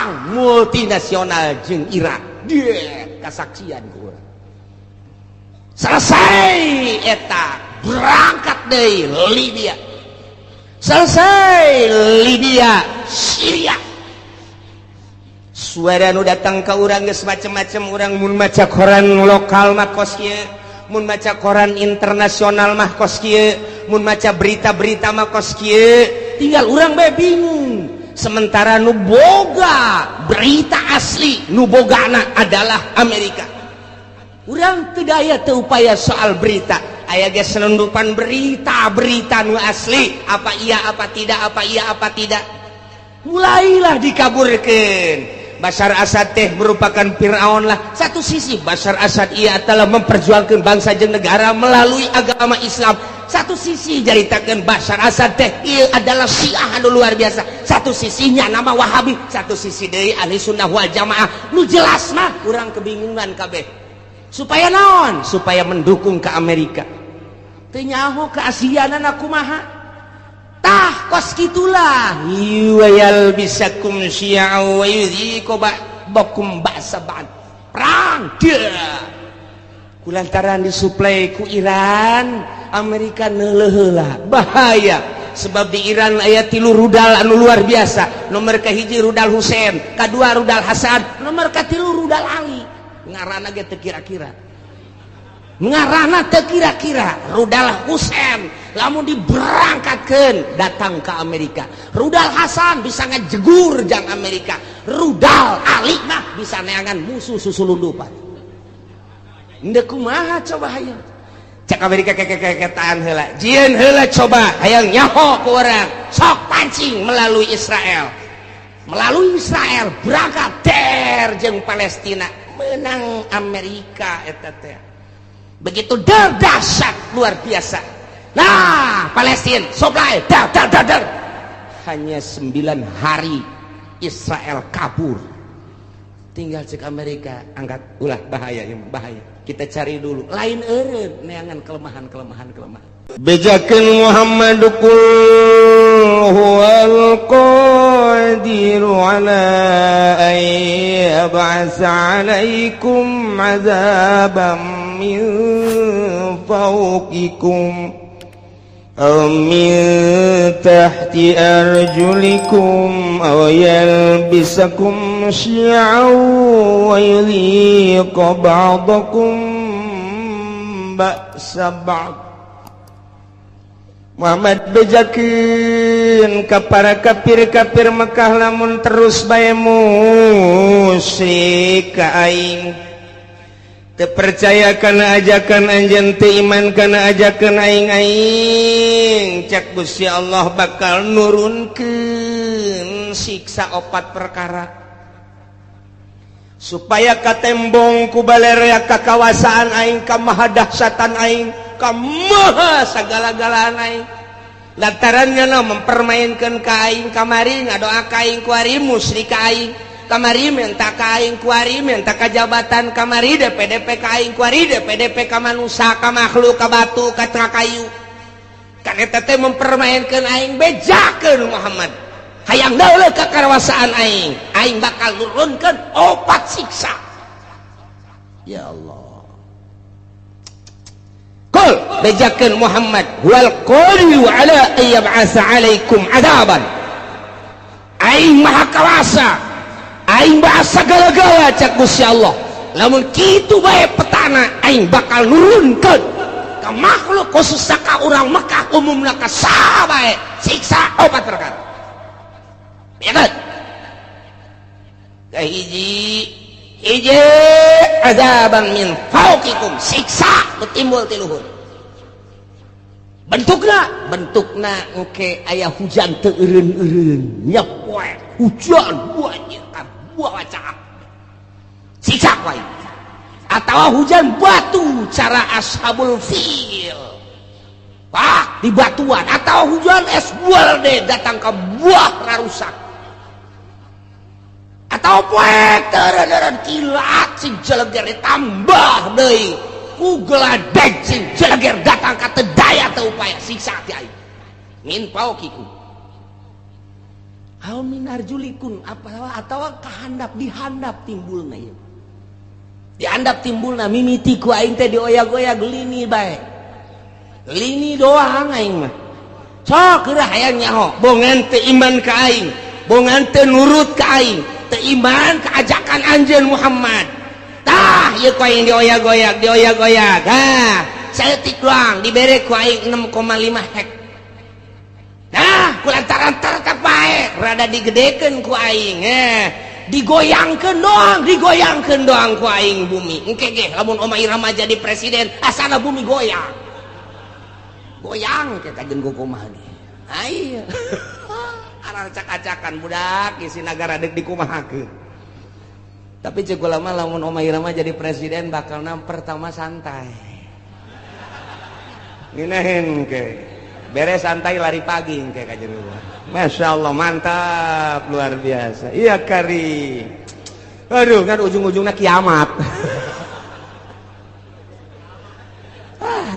perang multinasional jeung Irak dia kasaksian ku urang selesai eta berangkat deui Libya selesai Libya Syria suara nu datang ke urang geus macem-macem urang mun maca koran lokal mah kos kieu mun maca koran internasional mah kos kieu mun maca berita-berita mah kos kieu tinggal urang bae bingung sementara nu boga berita asli nu bogana adalah Amerika urang teu daya teu upaya soal berita aya ge selundupan berita nu asli apa iya apa tidak mulailah dikaburkeun Bashar Assad teh merupakan Fir'aun lah satu sisi Bashar Assad ia telah memperjuangkan bangsa jeung negara melalui agama Islam satu sisi jaritakeun Bashar Assad teh ia adalah Syiah anu luar biasa satu sisinya nama Wahabi satu sisi deui ahli sunnah wal jamaah nu jelas mah urang kebingungan kabeh supaya naon supaya mendukung ke Amerika teu nyaho keasianan kumaha tah kos kitulah yuwayal bisakum syi'a wa yudhiqu bakum ba'sa ba'd perang dia kulantaran disuplai ku Iran Amerika neuleuh heula bahaya sebab di Iran aya 3 rudal anu luar biasa nomor kahiji rudal Husein kadua rudal Hasan nomor katilu rudal Ali ngaranna ge teu kira-kira ngaranna teu kira-kira rudal Husein lamun diberangkatkeun datang ke Amerika rudal Hasan bisa ngajegur jang Amerika rudal Ali mah bisa neangan musuh susulundupan henteu kumaha coba hayang cek Amerika keketaan heula jieun heula coba hayang nyaho ku urang sok pancing melalui Israel berangkat der jeung Palestina menang Amerika eta teh begitu dahsyat luar biasa. Nah, Palestina supply dar hanya 9 hari Israel kabur. Tinggal cek Amerika angkat ulah bahaya kita cari dulu lain eureun neangan kelemahan bejakeun Muhammad qul huwal qadiru ala ay yab'atsa 'alaikum 'adzaban min fawqikum aw min tahti arjulikum aw yalbisakum syi'an wa yudhiqa ba'dakum ba'sa ba'd. Muhammad bejakeun ka para kafir Mekah lamun terus bae musyrik ka aing teu percaya kana ajakan anjeun teu iman kana ajakan aing cak Gusti Allah bakal nurunkeun siksa 4 perkara supaya katembong ku balerea kakawasaan aing ka maha dahsyatan aing ka maha sagala-galaan aing lantarannya mempermainkan ka aing kamari ngadoa ka aing ku ari musyrik ka aing kamari minta ka aing ku ari minta ka jabatan kamari DPDP ka aing ku ari DPDP ka manusia ka makhluk ka batu ka kayu kan eta teh mempermainkan aing bejakeun Muhammad hayang dauleuh ka karawasaan aing bakal nurunkeun 4 siksa ya Allah qul bejakeun Muhammad wal qadiru ala ayyab'atsa 'alaikum 'adaban aing maha kawasa aing bahasa gala-gala cak Gusti Allah lamun kitu bae petana aing bakal nurunkeun ka makhluk khususna ka urang Mekah umumna ka saha bae siksa 4 perkara bejakeun kahiji azaban min fauqikum siksa betimbul ti luhur bentukna engke aya hujan teu eureun-eureun nyepoe hujan banjir buah wacak siksa wae atawa hujan batu cara ashabul fil di batuan atawa hujan es buah deh datang ke buah rarusak atau poek teureun kilat si jeleger ditambah deui ku geladeg si jeleger datang ka teu daya teu upaya siksa ti aing min paukiku Au minarjulikun atau kahandap dihandap timbulna ieu. Dihandap timbulna mimiti ku aing teh dioyag-oyag lini bae. Lini doang aing mah. Sok geurah hayang nyaho, bongan teu iman ka aing, bongan teu nurut ka aing, teu iman ka ajakan anjeun Muhammad. Tah ieu ku aing dioyag-oyag. Ha, saeutik doang dibere ku aing 6,5 hek. Nah, kulantaran terkap bae, rada digedekeun ku aing. Digoyangkeun doang ku aing bumi. Engke ge lamun Oma Irama jadi presiden, asana bumi goyang. Goyang ke kajen kumaha ge. Aya. Arang acak-acakan budak isi nagara deuk dikumahakeun. Tapi ceuk ulama lamun Oma Irama jadi presiden bakalna pertama santai. Nginahin ke. Beres santai lari pagi kayak kajen gua. Masya Allah mantap luar biasa. Iya kari. Aduh kan ujung-ujungnya kiamat.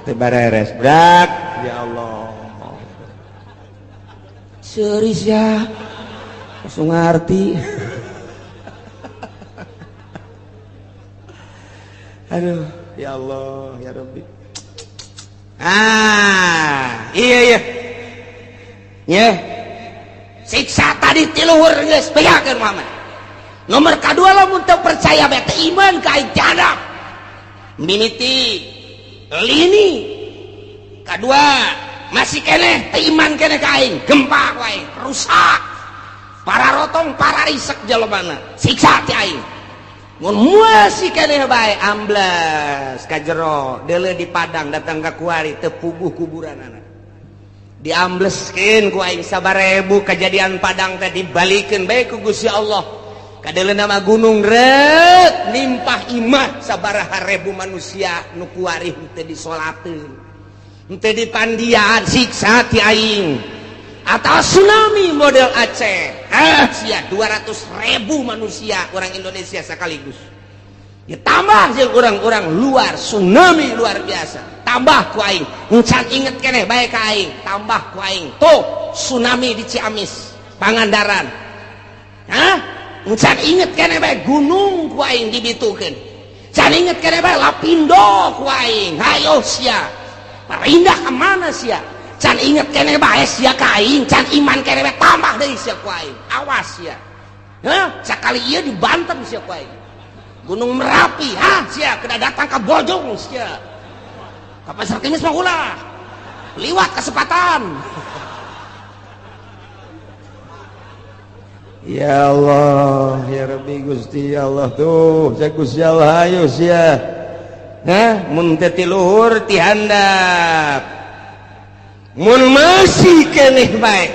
Tebareres brak. Ya Allah. Serius ya. Langsung ngerti. Aduh ya Allah ya Rabbi. Iya siksa tadi tiluhur geus bejakeun Muhammad. Nomor kadua lamun teu percaya bae teu iman ka aing tiadap mimiti lini. Kadua masih keneh teu iman keneh ka aing, gempa ku aing, rusak pararotong pararisek jelebana, siksa ti aing. Mun masih keneh bae amblas ka jero deuleu di padang datang ka kuari teu puguh kuburanana. Diambleskeun ku aing 1000 kejadian padang teh dibalikeun bae ku Gusti Allah. Kadeuleuna mah gunung rek nimpah imah sabaraha ribu manusia nu kuari teu disolateun. Teu dipandian siksa ti aing. Atau tsunami model Aceh. Sia 200.000 manusia orang Indonesia sekaligus. Ya tambah jeung orang-orang luar tsunami luar biasa. Tambah ku aing, encan inget keneh bae ka aing, tambah ku aing. Tuh, tsunami di Ciamis, Pangandaran. Hah? Encan inget keneh bae gunung ku aing dibitukeun. Can inget keneh bae Lapindo ku aing. Hayo sia. Parindah ka mana sia? Can inget keneh bae sia ka aing, can iman keneh bae tambah deui sia ku aing. Awas sia. Hah? Sakali ieu di Banten sia ku aing. Gunung Merapi, hah sia kena datang ke Bojong sia. Ka Pasar Kemis mah ulah. Liwat kesempatan. Ya Allah, ya Rabbi Gusti Allah tuh, saya Gusti Allah ayo sia. Hah, mun teh ti luhur ti handap. Mun masih keneh bae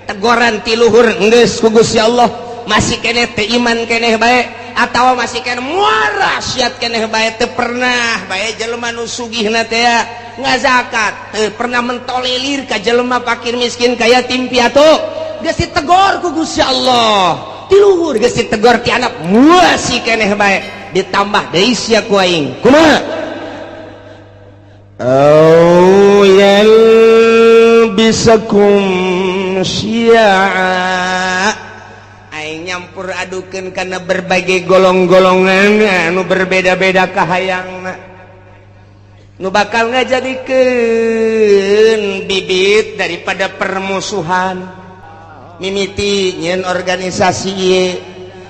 teguran ti luhur geus ku Gusti Allah, masih keneh teu iman keneh bae. Atau masih kan muara siat keneh bae teu pernah bae jelema nu sugihna teh ngazakat, teu pernah mentolerir ka jelema fakir miskin ka yatim piatu, geus ditegor ku Gusti Allah. Ti luhur geus ditegor ti anak muasi keneh bae ditambah deui sia ku aing. Kumaha? Au yalbisakum syi'a, nyampur adukeun kana berbagai golong-golongan anu berbeda-beda kahayangna, nu bakal ngajadikeun bibit daripada permusuhan. Mimiti nyeun organisasi ieu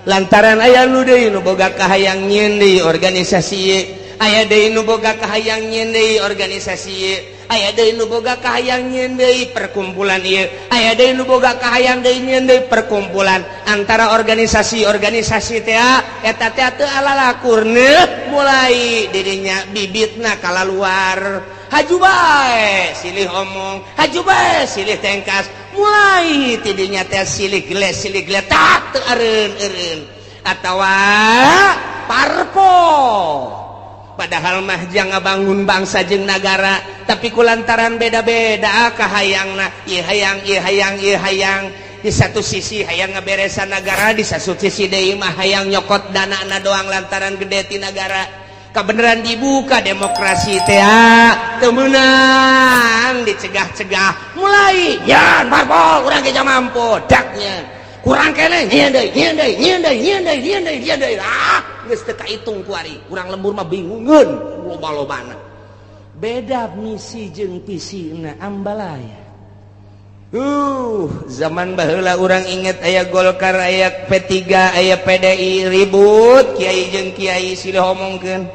lantaran aya nu deui nu boga kahayang nyeun deui organisasi ieu, aya deui nu boga kahayang nyeun deui organisasi ieu, aya deui nu boga kahayang nyeun deui perkumpulan ieu, aya deui nu boga kahayang deui nyeun deui perkumpulan. Antara organisasi-organisasi teh eta teh teu alalakurna mulai dirinya bibitna kalaluar. Haju bae silih omong, haju bae silih tengkas, mulai tidinya teh silih gele tak teu eureun-eureun atawa parpo. Padahal mah jang ngabangun bangsa jeung nagara, tapi kulantaran beda-beda kahayangna, ieu hayang ieu hayang ieu hayang. Di satu sisi hayang ngaberesan negara, di satu sisi deui mah hayang nyokot danana doang lantaran gede ti nagara. Kabeneran dibuka demokrasi teh teu meunang, dicegah-cegah mulai yan parpol urang ge mampu daknya kurang kene nyendai geus teu kahitung ku ari urang lembur mah bingungeun loba-lobana beda misi jeung visina ambalaya zaman baheula urang inget aya Golkar aya P3 aya PDI ribut kiai jeung kiai silih omongkeun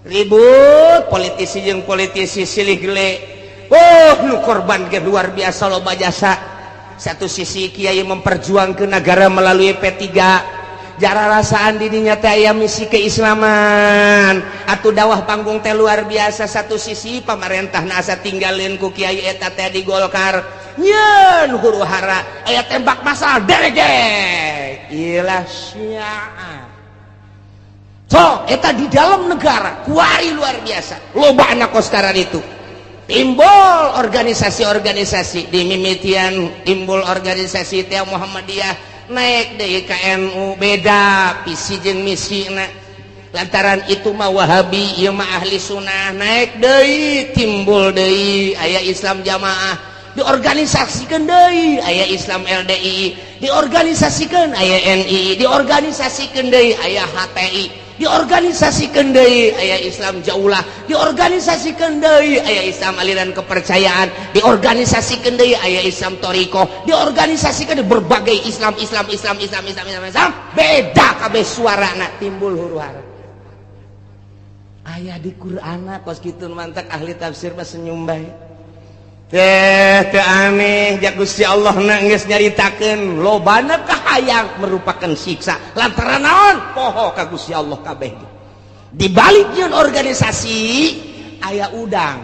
ribut politisi jeung politisi silih gele nu korban ge luar biasa loba jasa satu sisi kiai memperjuangkan negara melalui P3 jara rasaan dirinya teh aya misi keislaman atuh dakwah panggung teh luar biasa satu sisi pamarentah asa tinggalin ku kiai eta teh di Golkar nyeun huru hara aya tembak masal derejek ilah syiah so eta di dalam negara kuari luar biasa loba anak koskaran itu timbul organisasi-organisasi di mimitian timbul organisasi teh Muhammadiyah naik deui ka NU beda visi jeung misina lantaran itu mah Wahabi ieu mah ahli sunnah naik deui timbul deui aya Islam Jamaah diorganisasikeun deui aya Islam LDI diorganisasikeun aya NI diorganisasikeun deui aya HTI diorganisasikeun deui aya Islam Jaulah diorganisasikeun deui aya Islam aliran kepercayaan diorganisasikeun deui aya Islam Thariqah diorganisasikeun berbagai Islam beda kabeh suarana timbul huru-hara aya di Qur'ana kos kitu mantak ahli tafsir mah senyum bae teh aneh jak Gusti Allah na geus nyaritakeun lobana kahayang merupakan siksa lantaran naon poho ka Gusti Allah kabeh di balik nyeun organisasi aya udang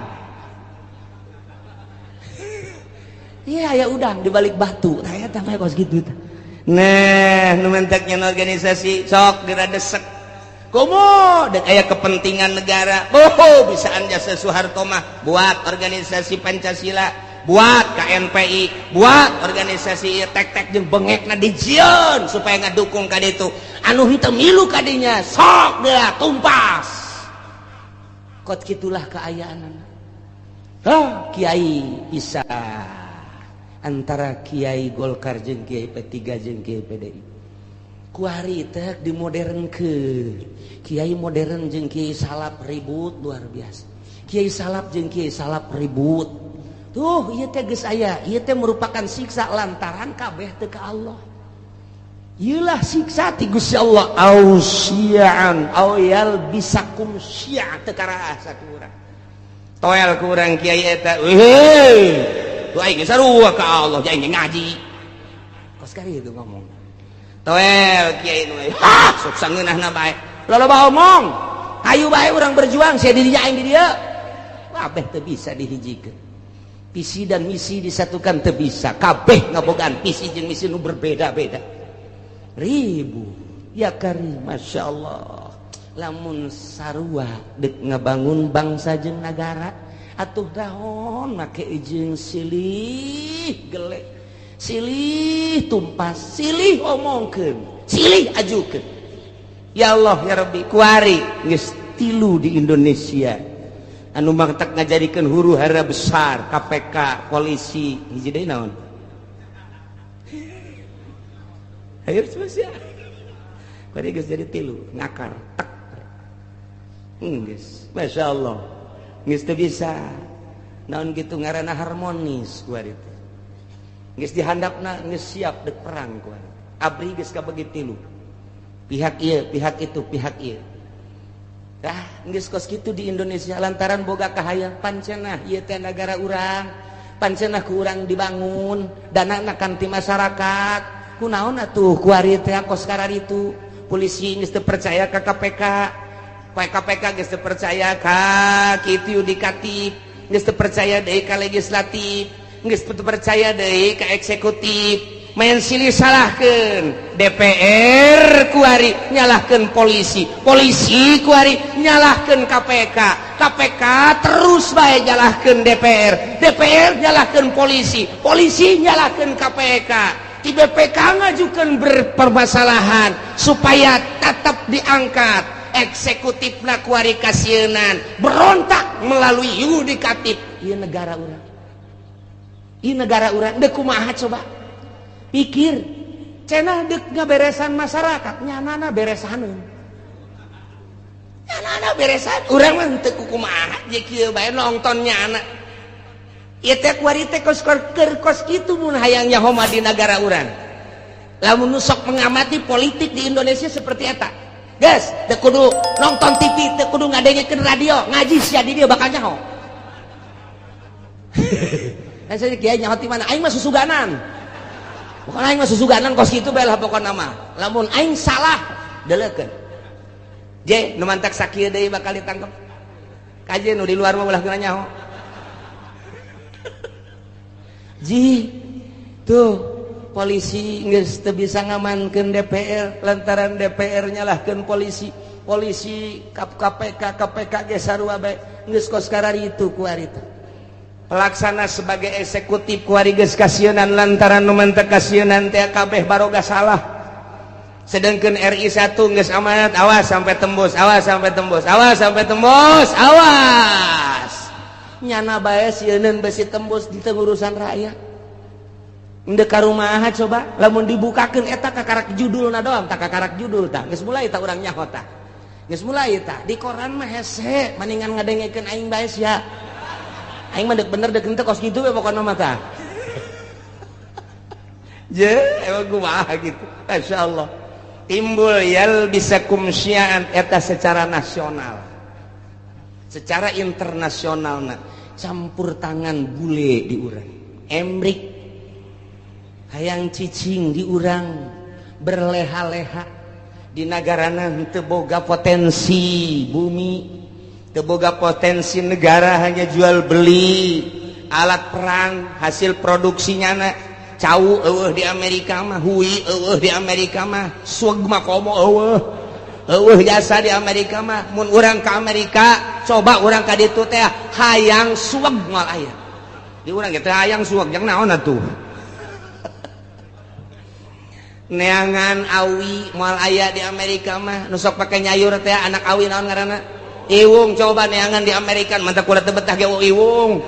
iya aya udang di balik batu aya tah kos kitu nah nu mentek nyeun organisasi sok diradesek komo dan aya kepentingan negara bisaan jasa Soeharto mah buat organisasi Pancasila buat KNPI buat organisasi tek-tek jeung bengekna dijieun supaya ngadukung ka ditu anu henteu milu kadinya sok deui tumpas kot kitulah kaayaanana kiai bisa antara kiai Golkar jeung kiai P3 jeung kiai PDI kuari teh dimodernkeun kiai modern jeung kiai salap ribut luar biasa kiai salap jeung kiai salap ribut tuh ieu teh geus aya ieu teh merupakan siksa lantaran kabeh teu ka Allah ieulah siksa ti Gusti Allah ausiaan au yalbisakum syi'a teu karaha sakurang toel ku urang kiai eta tuh aing sarua ka Allah jeung ngaji kos kari itu ngomong toel kiai nu sok sangeunahna bae loba omong ayo bae urang berjuang sia dirinya aing di dieu kabeh teu bisa dihijikeun visi dan misi disatukan teu bisa kabeh ngabogaan visi jeung misi nu berbeda-beda ribu ya karim masyaallah lamun sarua deuk ngabangun bangsa jeung nagara atuh daon make jeung silih gele silih tumpas silih omongkeun silih ajukeun ya Allah ya Rabbi kuari geus 3 di Indonesia anu mangtak ngajadikeun huru-hara besar KPK polisi hiji deui naon hayu sia kuari geus jadi 3 ngakar tek geus masyaallah geus teu bisa naon kitu ngaranna harmonis kuari teh geus dihandapna geus siap deuk perang kuari abri geus kabagi 3 pihak ieu pihak itu pihak ieu geus kos kitu di Indonesia lantaran boga kahayang pancenah ieu teh negara urang pancenah ku urang dibangun danana kan ti masyarakat kunaon atuh kuari teh kos kararitu polisi geus teu percaya ka KPK geus teu percaya ka kitu yudikatif geus teu percaya deui ka legislatif geus teu percaya deui ka eksekutif main silih salahkeun DPR kuari nyalahkeun polisi kuari nyalahkeun KPK terus bae nyalahkeun DPR nyalahkeun polisi nyalahkeun KPK di BPK ngajukeun berpermasalahan supaya tetap diangkat eksekutifna kuari kasienan berontak melalui yudikatif ieu negara urang deuk kumaha coba pikir cenah dek ngaberesan masyarakat nyanana beresaneun. Nyanana beresan urang mah teu kumaha je kieu bae nonton nyana. Ieu teh kuari teh kos kitu mun hayang nyaho di negara urang. Lamun nu sok mengamati politik di Indonesia seperti eta. Guys, teu kudu nonton TV, teu kudu ngadengekeun radio, ngaji sia di dieu bakal nyaho. Kan saya kieu nyaho ti mana? Aing mah susuganan. Bukan aing mah susuganan kos kitu bae lah pokona mah. Lamun aing salah, deleukeun. Je, nu mantak sakieu deui bakal ditangkep. Kaje nu di luar mah ulah geuna nyaho. Ji, tuh polisi geus teu bisa ngamankeun DPR lantaran DPR nyalahkeun polisi. Polisi KPK ge sarua bae geus kos karari itu ku ari teh. Pelaksana sebagai eksekutif ku ari geus kasienan lantaran nu mantak kasienan teh kabeh baroga salah. Sedangkan RI 1 geus amanat awas sampai tembus, awas sampai tembus, awas sampai tembus, awas. Nyana bae sieun besi tembus di urusan rakyat. Endeu ka rumaha coba lamun dibukakeun eta kakarak judulna doang, tak kakarak judul tah. Geus mulai tah urang nyaho tah. Geus mulai tah. Di koran mah hese, mendingan ngadengekeun aing bae sia. Aing mah deuk bener deuk henteu kos kitu we pokona mah tah. Je, emang kumaha gitu. Masyaallah. Timbul yalbisakum syi'an eta secara nasional. Secara internasional na campur tangan bule di urang. Emrik hayang cicing di urang berleha-leha di nagarana teu boga potensi bumi, teu boga potensi negara, hanya jual beli alat perang hasil produksinya na. Cau eueuh di Amerika mah, hui eueuh di Amerika mah, swag mah komo eueuh jasa di Amerika mah. Mun urang ka Amerika, coba urang ka ditu teh hayang swag moal aya. Di urang teh hayang swag jeung naon atuh? Neangan awi moal aya di Amerika mah, nu sok pake nyayur teh anak awi naon ngaranna? Iwung. Coba neangan di Amerika mantap kuda teu betah ge iwung.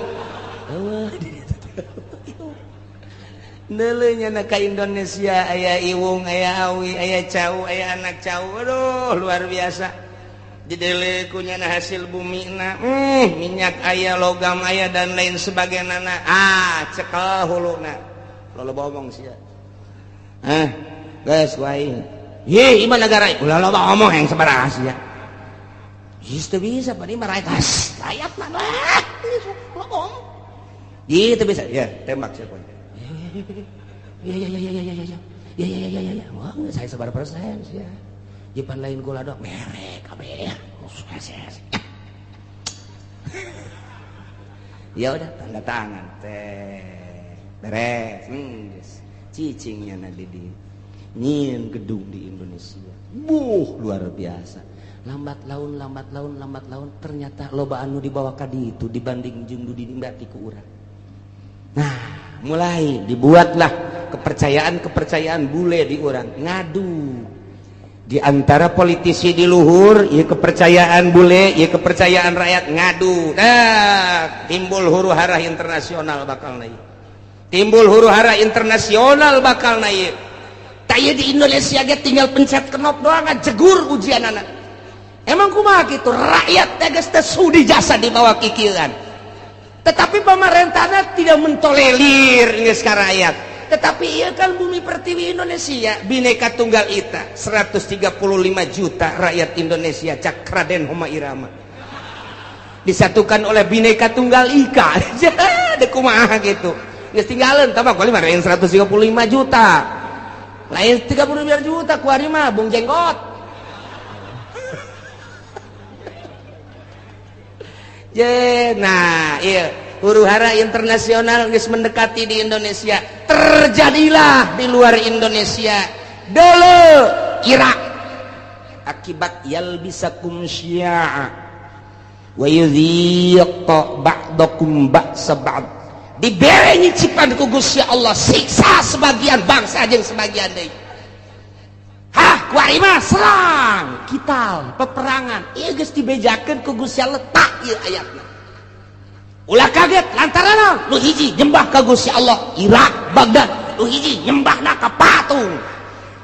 Neleunya na ka Indonesia aya iwung, aya awi, aya cau, aya anak cau. Aduh luar biasa. Dideuleu ku nyana hasil bumina. Minyak aya, logam aya dan lain sebagainya. Cekel huluna. Lo ngomong sia. Guys, wae. Ye, iman negara. Ulah lo ngomong yang sabaraha sia. Geus teu bisa padi mah rakyat. Rakyat mah lah. Ngomong. Ieu teu bisa. Ya, tembak sia poin. Ya. Wah, saya sebar persen sih ya. Jipan lain gula dok, merek kabeh. Ya udah tanda tangan teh. Beres. Cicingnya na di nyin gedung di Indonesia. Luar biasa. Lambat laun ternyata loba anu dibawa ka ditu dibanding jeung nu dinimbati ku urang. Nah, mulai dibuatlah kepercayaan bule di orang ngadu di antara politisi di luhur, ya kepercayaan bule, ya kepercayaan rakyat ngadu. Timbul huru hara internasional bakal naik. Taya di Indonesia ge tinggal pencet knop doang jegur ujian anak. Emang kumaha gitu rakyat teh geus teu sudi jasa di bawah kikieuan. Tetapi pemerintahnya tidak mentolerir geus ka rakyat. Tetapi iya kan bumi pertiwi Indonesia Bhinneka Tunggal Ika 135 juta rakyat Indonesia cak Raden Homa Irama disatukan oleh Bhinneka Tunggal Ika. Dek kumaha gitu geus tinggalin tambah kali mah 135 juta lain 35 juta ku ari mah bung jenggot. Nah iya huru hara internasional geus mendekati di Indonesia. Terjadilah di luar Indonesia dulu Irak akibat yalbisakum syi'a wa yudhiqa ba'dakum ba'sa ba'd. Dibere nyicipan ku Gusti Allah siksa sebagian bangsa jeung sebagian deui. Kuari mah serang, kital, peperangan. Ieu geus dibejakeun ku Gusti Allah tak ieu ayatna. Ulah kaget lantaran nu hiji nyembah ka Gusti Allah Irak Baghdad, nu hiji nyembahna ka patung.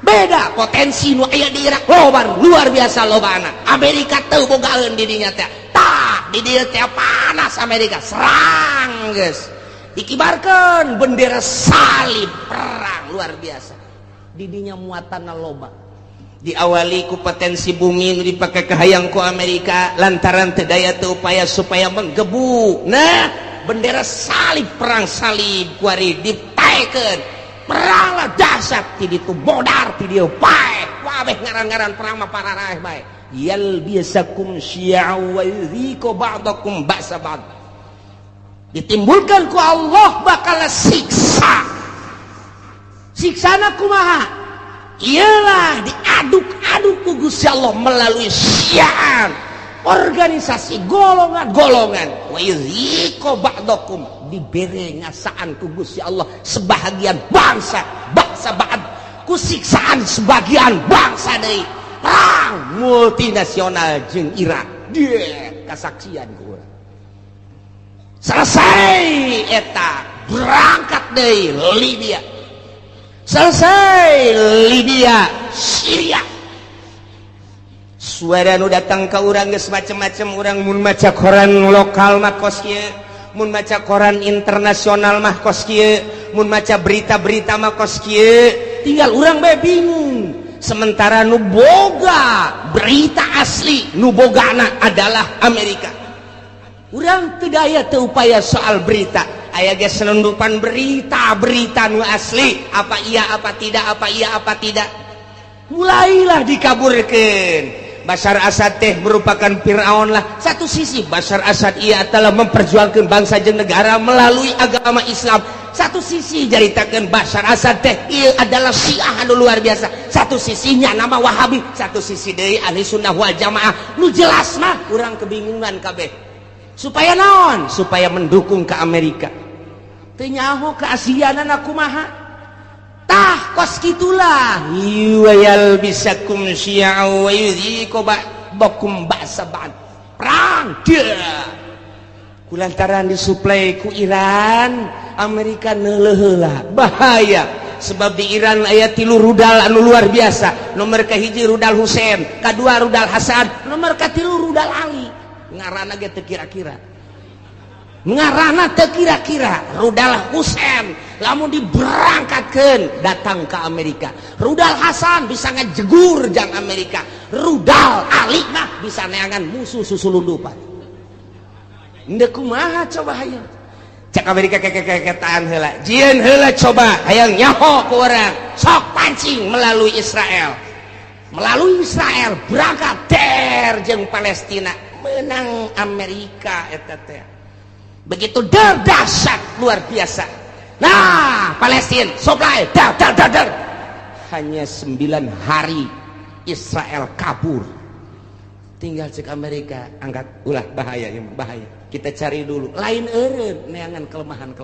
beda potensi nu aya di Irak loba luar biasa lobana. Amerika teu bogaeun di dinya teh tah di dieu teh panas Amerika serang geus dikibarkeun bendera salib perang luar biasa di dinya muatanna loba. Diawali ku potensi bumi nu dipake ke hayang ku Amerika lantaran teu daya teu upaya supaya menggebu. Nah, bendera salib perang salib kuari dipaekeun. Perang lah dahsyat ti ditu bodar ti dieu pae. Wabeh ngaran-ngaran perang mah pararaeh bae. Yal biasakum syi'a wa yudhiqu ba'dakum ba'sa ba'd. Ditimbulkan ku Allah bakal siksa. Siksana kumaha? Ialah diaduk-aduk ku Gusti Allah melalui syi'an, organisasi golongan-golongan. Wa yudhiqu ba'dakum, dibere ngasaan ku Gusti Allah sebahagian bangsa ba'd ku siksaan sebagian bangsa deui. Perang multinasional jeung Irak dia kasaksian ku urang. Selesai eta berangkat deui Libya. Selesai Libya, Syria. Suara nu datang ke urang geus macam-macam. Urang mun maca koran lokal mah kos kieu, mun maca koran internasional mah kos kieu, mun maca berita-berita mah kos kieu. Tinggal urang bae bingung. Sementara nu boga berita asli, nu bogana adalah Amerika. Urang teu daya teu upaya soal berita. Aya ge senundupan berita-berita nu asli, apa iya apa tidak, apa iya apa tidak. Mulailah dikaburkeun. Bashar Assad teh merupakan Firaun lah. Satu sisi Bashar Assad ia telah memperjuangkan bangsa jeung negara melalui agama Islam. Satu sisi jaritakeun Bashar Assad teh ieu adalah Syiah anu luar biasa. Satu sisinya nama Wahabi, satu sisi deui Ahli Sunnah wal Jamaah. Nu jelas mah urang kebingungan kabeh. Supaya naon? Supaya mendukung ke Amerika. Teu nyaho keasianana kumaha? Tah kos kitulah. Yal bisakum syi'a wa yudhiqu ba'dakum ba'sa ba'd. Perang dia. Kulantaran disuplai ku Iran, Amerika neuleuh heula. Bahaya. Sebab di Iran aya 3 rudal anu luar biasa. Nomor kahiji rudal Husein, kadua rudal Hasan, nomor katilu rudal Ali. Ngaranna ge teu kira-kira. Ngaranna teu kira-kira. Rudal Husein lamun diberangkatkeun datang ke Amerika. Rudal Hasan bisa ngajegur jang Amerika. Rudal Ali mah bisa neangan musuh susulundupan. Endeu kumaha coba hayang. Cak Amerika keketaan heula. Jieun heula coba hayang nyaho ku urang. Sok pancing melalui Israel. Melalui Israel berangkat der jeung Palestina. Menang Amerika eta teh. Begitu dahsyat luar biasa. Nah, Palestina supply dar. Hanya 9 hari Israel kabur. Tinggal cek Amerika angkat ulah bahaya. Kita cari dulu. Lain eureun neangan kelemahan.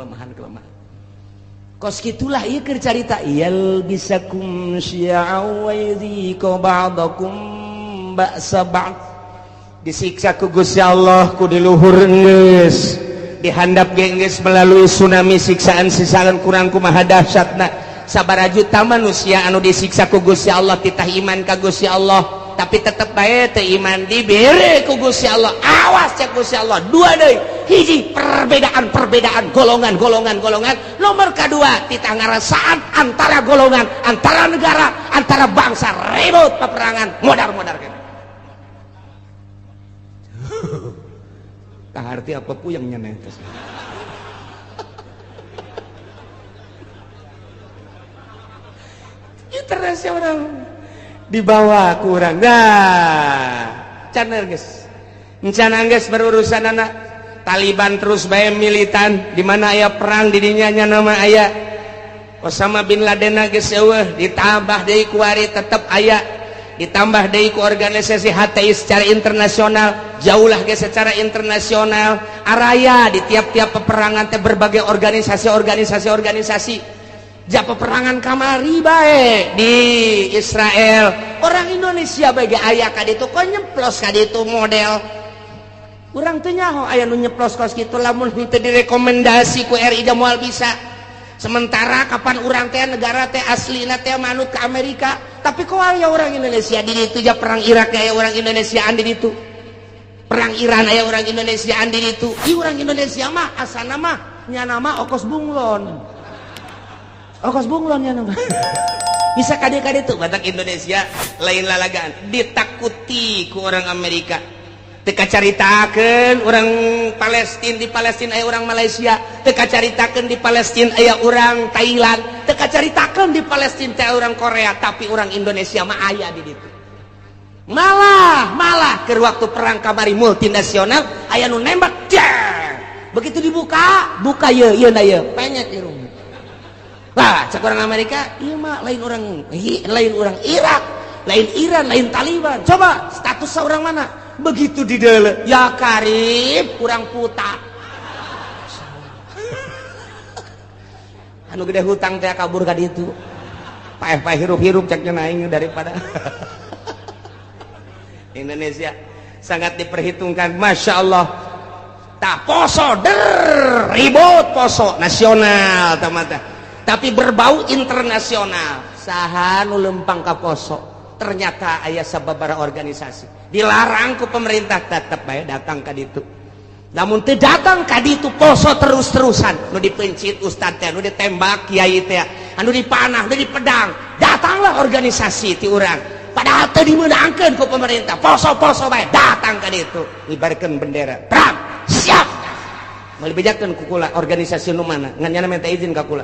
Kos kitulah ieu keur carita yal bisakum syi'a wa yudhiqu ba'dakum ba'sa ba'd. Disiksa ku Gusti Allah ku diluhur geus. Dihandap geus melalui tsunami siksaan kurang kumaha dahsyatna. Sabaraha juta manusia anu disiksa ku Gusti Allah titah iman ka Gusti Allah, tapi tetep bae teu iman dibere ku Gusti Allah. Awas cek Gusti Allah. Dua deui. Hiji perbedaan golongan. Nomor kedua titah ngarasaan antara golongan, antara negara, antara bangsa ribut peperangan modar kan. Arti apa pun yang nyeneh interestnya orang dibawa kurang can geus berurusan anak Taliban terus bae militan di mana aya perang di dinya nama aya Osama bin Laden geus eueuh ditambah deui ku ari tetep aya ditambah deui ku organisasi HTI secara internasional, jauhlah ge secara internasional, araya di tiap-tiap peperangan teh berbagai organisasi. Ja peperangan kamari bae di Israel. Orang Indonesia bae aya ka ditu kok nyeplos ka ditu model. Urang teu nyaho aya nu nyeplos kos kitu lamun teu direkomendasi ku RI da moal bisa. Sementara kapan orang teh negara teh aslina teh manut ke Amerika, tapi kok aya orang Indonesia di ditu ja perang Irak aya orang Indonesiaan di ditu. Perang Iran aya orang Indonesiaan di ditu. Ieu orang Indonesia mah asana mah nya nama Okos Bunglon. Okos Bunglon nya nama. Bisa kade-kade tuh batak Indonesia lain lalagaan ditakuti ku orang Amerika. Teka caritakeun orang Palestina, di Palestina aya orang Malaysia, teka caritakeun di Palestina aya orang Thailand, teka caritakeun di Palestina teh orang Korea, tapi orang Indonesia mah aya di ditu. Malah keur waktu perang kamari multinasional aya nu nembak jar. Begitu buka ieu na ieu penyet irung. Lah cek orang Amerika, ieu mah lain orang Irak, lain Iran, lain Taliban. Coba status seorang mana? Begitu di dalam ya karib kurang puta anu gede hutang teh kabur ka ditu paeh hirup-hirup ceknya naing daripada Indonesia sangat diperhitungkan. Masya Allah tak poso ribut poso nasional tamata tapi berbau internasional saha nu lempang ka poso ternyata aya sababaraha organisasi dilarang ku pemerintah tetap bae datang ka ditu. Namun teu datang ka ditu poso terus-terusan nu dipencit ustad teh nu ditembak kiai teh anu dipanah nu dipedang datanglah organisasi ti urang padahal teu dimeunangkeun ku pemerintah poso-poso bae datang ka ditu ngibarkeun bendera perang siap meuli bejakeun ku kula organisasi nu mana ngan nyana minta izin ka kula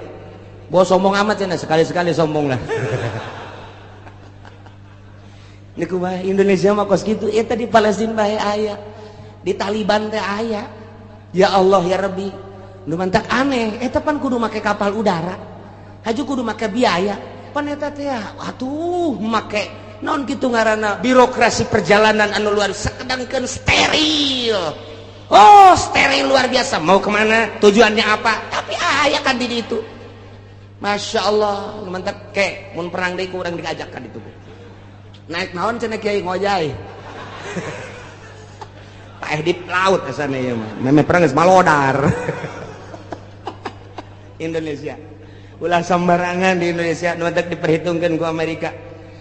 bos sombong amat cenah sekali-sekali sombong lah. Niku mah Indonesia mah kos kitu eta di Palestina bae aya di Taliban teh aya ya Allah ya Rabbi nu mantak aneh eta pan kudu make kapal udara haju kudu make biaya pan eta teh atuh make naon kitu ngaranna birokrasi perjalanan anu luar sakedangkeun steril. Oh steril luar biasa mau kemana tujuannya apa tapi aya kan di ditu. Masya Allah nu mantak ke mun perang deui ku urang diajak ka ditu naik naon cenah kiai ngojay paeh di laut asana ieu mah meme perang geus malodar. Indonesia ulah sembarangan di Indonesia nu dak diperhitungkeun ku Amerika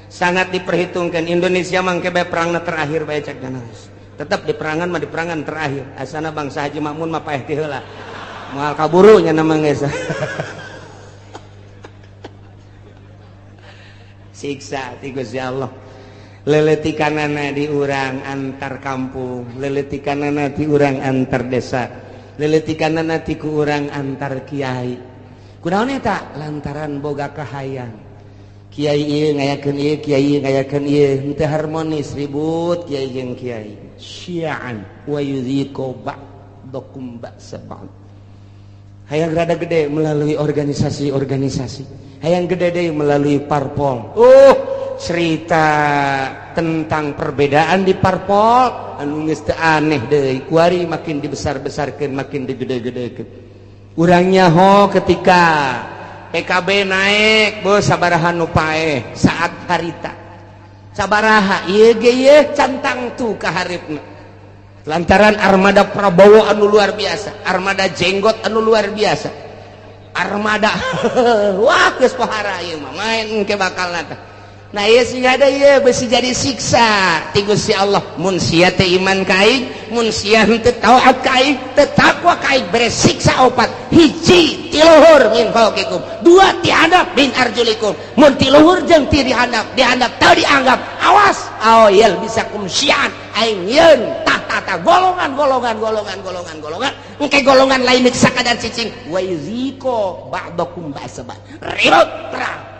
sangat diperhitungkan. Indonesia mangke bae perangna terakhir bae cek ganas tetap di perangan mah di perangan terakhir asana bangsa Haji Makmun mah paeh ti heula moal kaburu nya nama geus. Siksa ti Gusti Allah leletikanana di urang antar kampung, leletikanana di urang antar desa, leletikanana ti ku urang antar kiai. Kunaon eta? Lantaran boga kahayang. Kiai ieu ngayakeun ieu, kiai ieu ngayakeun ieu, henteu harmonis ribut kiai jeung kiai. Syi'an wa yudhiqu ba'dakum ba'sa ba'd. Hayang rada gede melalui organisasi-organisasi. Hayang gede deui melalui parpol. Cerita tentang perbedaan di parpol anu geus teu aneh deui kuari makin dibesar-besarkeun makin digede-gedekeun urangnya ho ketika PKB naik beuh sabaraha nu paeh saat harita sabaraha ieu ge ieu cantang tu ka hareupeuna lantaran armada Prabowo anu luar biasa armada jenggot anu luar biasa armada wah geus pohara ieu mah main ke bakalna teh. Nah ieu sing ada ieu beusi jadi siksa ti Gusti Allah mun sia teh iman ka aing mun sia henteu taat ka aing teu takwa ka aing bere siksa opat hiji ti luhur min fauqikum dua ti handap min arjulikum mun ti luhur jeung ti dihandap teu dianggap awas aoyel bisa kumsian aing yeun tah golongan engke golongan lain sakadar cicing wa yuziko ba'dakum ba'saban ribut perang.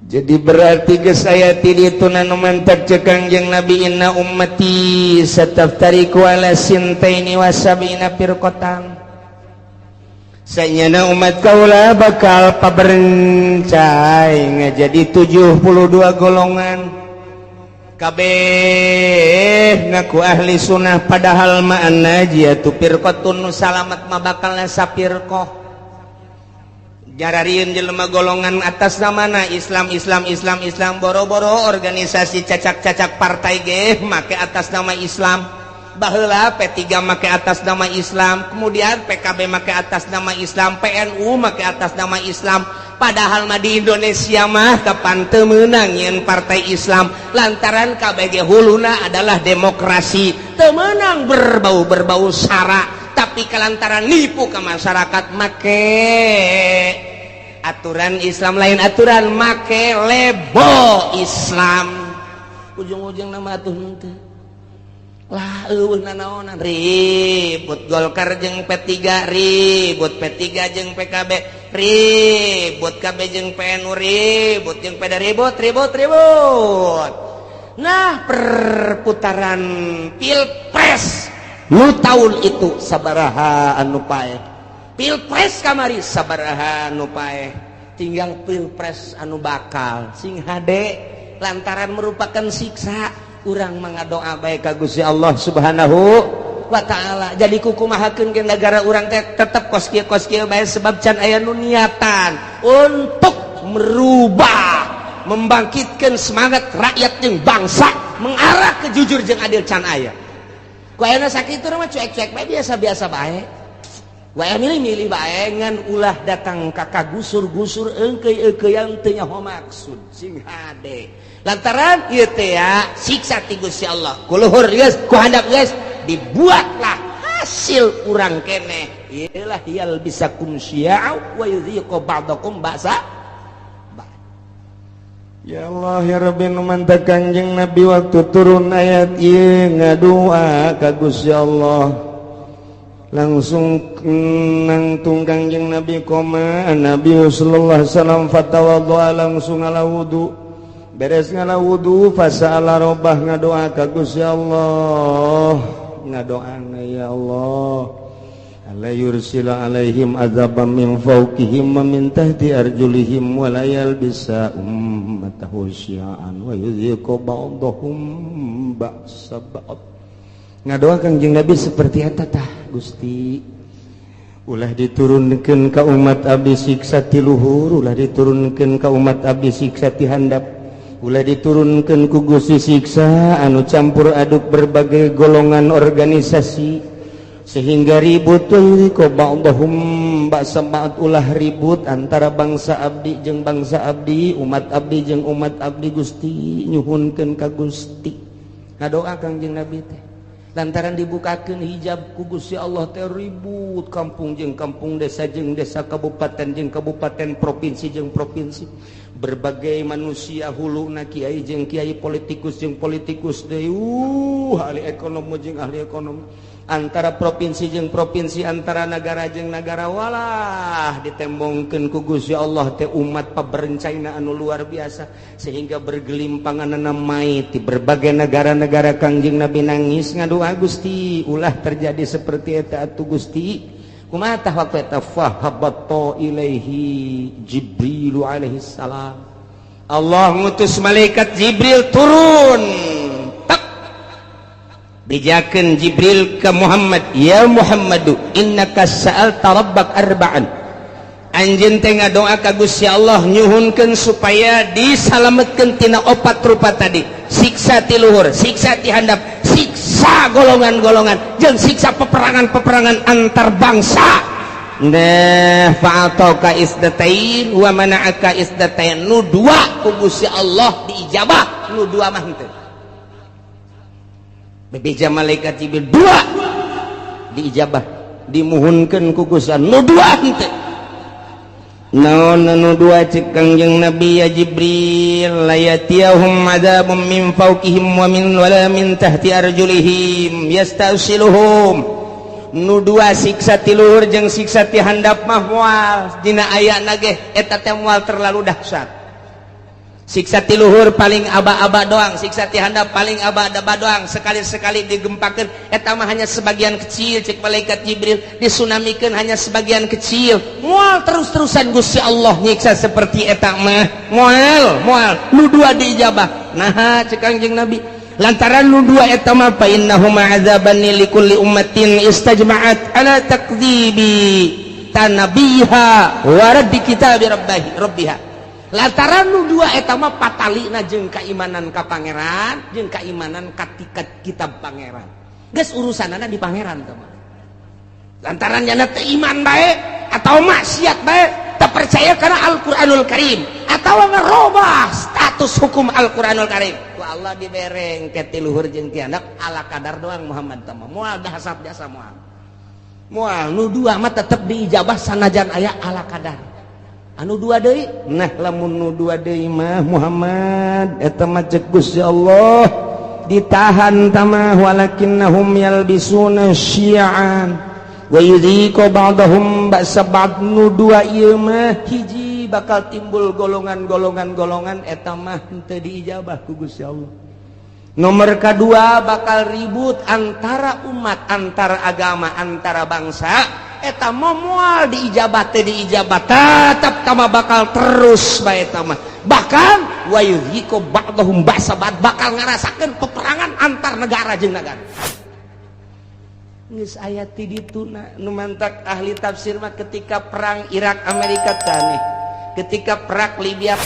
Jadi berarti geus aya ti ditu nu mantap cek Kangjeng Nabi inna ummati sataftariqu ala sintaini wa sab'ina firqatan. Saenyana umat kaula bakal paberencai ngajadi 72 golongan. Kabeh ngaku ahli sunnah padahal ma an-najiyatu firqatun salamat mah bakalna sapirqah. Jararieun jelema golongan atas namana Islam boro-boro organisasi cacak-cacak partai ge make atas nama Islam baheula P3 make atas nama Islam, kemudian PKB make atas nama Islam, PNU make atas nama Islam. Padahal mah di Indonesia mah kapan teu meunang nyeun partai Islam lantaran KBG huluna adalah demokrasi, teu meunang berbau sara, tapi kelantaran nipu ke masyarakat make aturan Islam lain aturan, make lebo Islam. Ujung-ujung nama atuh teh lah nanaonan ribut Golkar jeung P3, ribut P3 jeung PKB, ribut KB jeung PNU, ribut jeung PD, ribut. Nah perputaran pilpres nu tahun itu sabaraha anu paeh, pilpres kamari sabaraha anu paeh, tinggal pilpres anu bakal sing hade lantaran merupakan siksa. Urang mengadoa baik ka Gusti Allah Subhanahu wa Ta'ala. Jadi kukumahakeun ke negara urang teh tetep kos kieu bae sebab can aya nu niatan untuk merubah, membangkitkan semangat rakyat jeung bangsa mengarah ke jujur jeung adil can aya. Ku ayeuna sakitu mah cuek-cuek bae biasa-biasa bae. Wae milih-milih bae ngan ulah datang ka gusur-gusur eungkeuy-eungkeuyan teu nyaho maksud sing hade. Lantaran ieu teh ya siksa ti Gusti Allah. Ku luhur geus, ku handap geus, dibuatlah hasil urang keneh. Iyalah yal bisakum syia'u wa yudhiqu ba'dakum ba'sa. Ya Allah ya Rabbi nu mantap Kanjeng Nabi waktu turun ayat ieu ngadua ka Gusti Allah. Langsung nangtung Kanjeng Nabi koma Nabi sallallahu alaihi wasallam fatawaddoa langsung ala wudu. Beres ngala wudu fasa'ala rabbah ngadoa ka Gusti Allah, ngadoana ya Allah alla yursila alaihim azaban min fawqihim wa min tahti arjulihim wa la yalbisa ummatahu syi'an wa yudhiqu ba'dahum ba'sa ba'd. Ngadoa Kanjeng Nabi seperti eta tah Gusti, ulah diturunkeun ka umat abdi siksa ti luhur, ulah diturunkeun ka umat abdi siksa ti handap, ulah diturunkan ku Gusti siksa anu campur aduk berbagai golongan organisasi sehingga ribut ko ba'dahum ba'sa ba'd, ulah ribut antara bangsa abdi jeung bangsa abdi, umat abdi jeung umat abdi. Gusti nyuhunkeun ka Gusti ngadoa Kanjeng Nabi teh lantaran dibukakeun hijab ku Gusti Allah teh ribut kampung jeung kampung, desa jeung desa, kabupaten jeung kabupaten, provinsi jeung provinsi, berbagai manusia huluna kiai jeung kiai, politikus jeung politikus deui, ahli ekonomi jeung ahli ekonomi, antara provinsi jeung provinsi, antara negara jeung negara, walah ditembongkeun ku Gusti Allah teh umat paberencana anu luar biasa sehingga bergelimpanganna mai ti berbagai negara-negara. Kanjeng Nabi nangis ngadoa Gusti ulah terjadi seperti eta atuh Gusti. Kumaha tah waktu eta fahabatta ilaihi Jibril alaihi salam, Allah ngutus malaikat Jibril turun bijakeun Jibril ke Muhammad, ya Muhammadu innaka sa'alta rabbak arba'an, anjeun teh ngadoa ka Gusti Allah nyuhunkeun supaya disalametkeun tina opat rupa tadi, siksa ti luhur, siksa ti handap, siksa golongan-golongan jeung siksa peperangan-peperangan antar bangsa. Nah fa'atauka isdatain wa mana'aka isdatain, nu dua ku Gusti Allah diijabah, nu dua mah henteu. Bebeja malaikat Jibril dua diijabah, dimuhunkeun ku Gusti Allah, nu dua henteu. Naon nu dua cek Kanjeng Nabi ya Jibril, layatiyahum adzabun min fawqihim wa min tahti arjulihim yastasiluhum. Nu dua siksa ti luhur jeung siksa ti handap mah moal dina ayana ge eta teh moal terlalu dahsyat. Siksa ti luhur paling aba-aba doang, siksa ti handap paling aba-aba doang, sekali-sekali digempakeun eta mah hanya sebagian kecil cek malaikat Jibril, disunamikeun hanya sebagian kecil. Moal terus-terusan Gusti Allah nyiksa seperti eta mah moal nu dua diijabah. Nah cek Kanjeng Nabi lantaran nu dua eta mah fa innahuma adzaban likulli ummatin istajma'at ala takdzibi tanabiha wa raddi kitabi rabbiha. Lantaran nu dua eta mah patalina jeung kaimanan ka pangeran jeung kaimanan ka kitab pangeran. geus urusanana di pangeran teh mah. Lantaran nya teu iman bae atau maksiat bae, teu percaya kana Al-Qur'anul Karim atau ngerobah status hukum Al-Qur'anul Karim. Ku Allah dibereng ke ti luhur jeung ti anak ala kadar doang Muhammad teh mah. Moal dahasap jasa moal. Moal nu dua mah tetep diijabah sanajan aya ala kadar. Anu dua deui, nah lamun nu dua deui mah Muhammad eta mah ceuk Gusti Allah ditahan tamah walakinnahum yalbisuna syi'an wa yudhiqu ba'dahum ba'sa ba'd. Nu dua ieu mah hiji bakal timbul golongan-golongan eta mah teu diijabah ku Gusti Allah. Nomor kedua bakal ribut antara umat, antara agama, antara bangsa. Eta moal diijabah teu diijabah tetep tama bakal terus bae eta mah. Bahkan wa yudhiqu ba'dahum ba'sa ba'd, bakal ngarasakeun peperangan antar negara jeung negara. Geus aya ti dituna nu mantak ahli tafsir mah ketika perang Irak Amerika teh aneh. Ketika perang Libya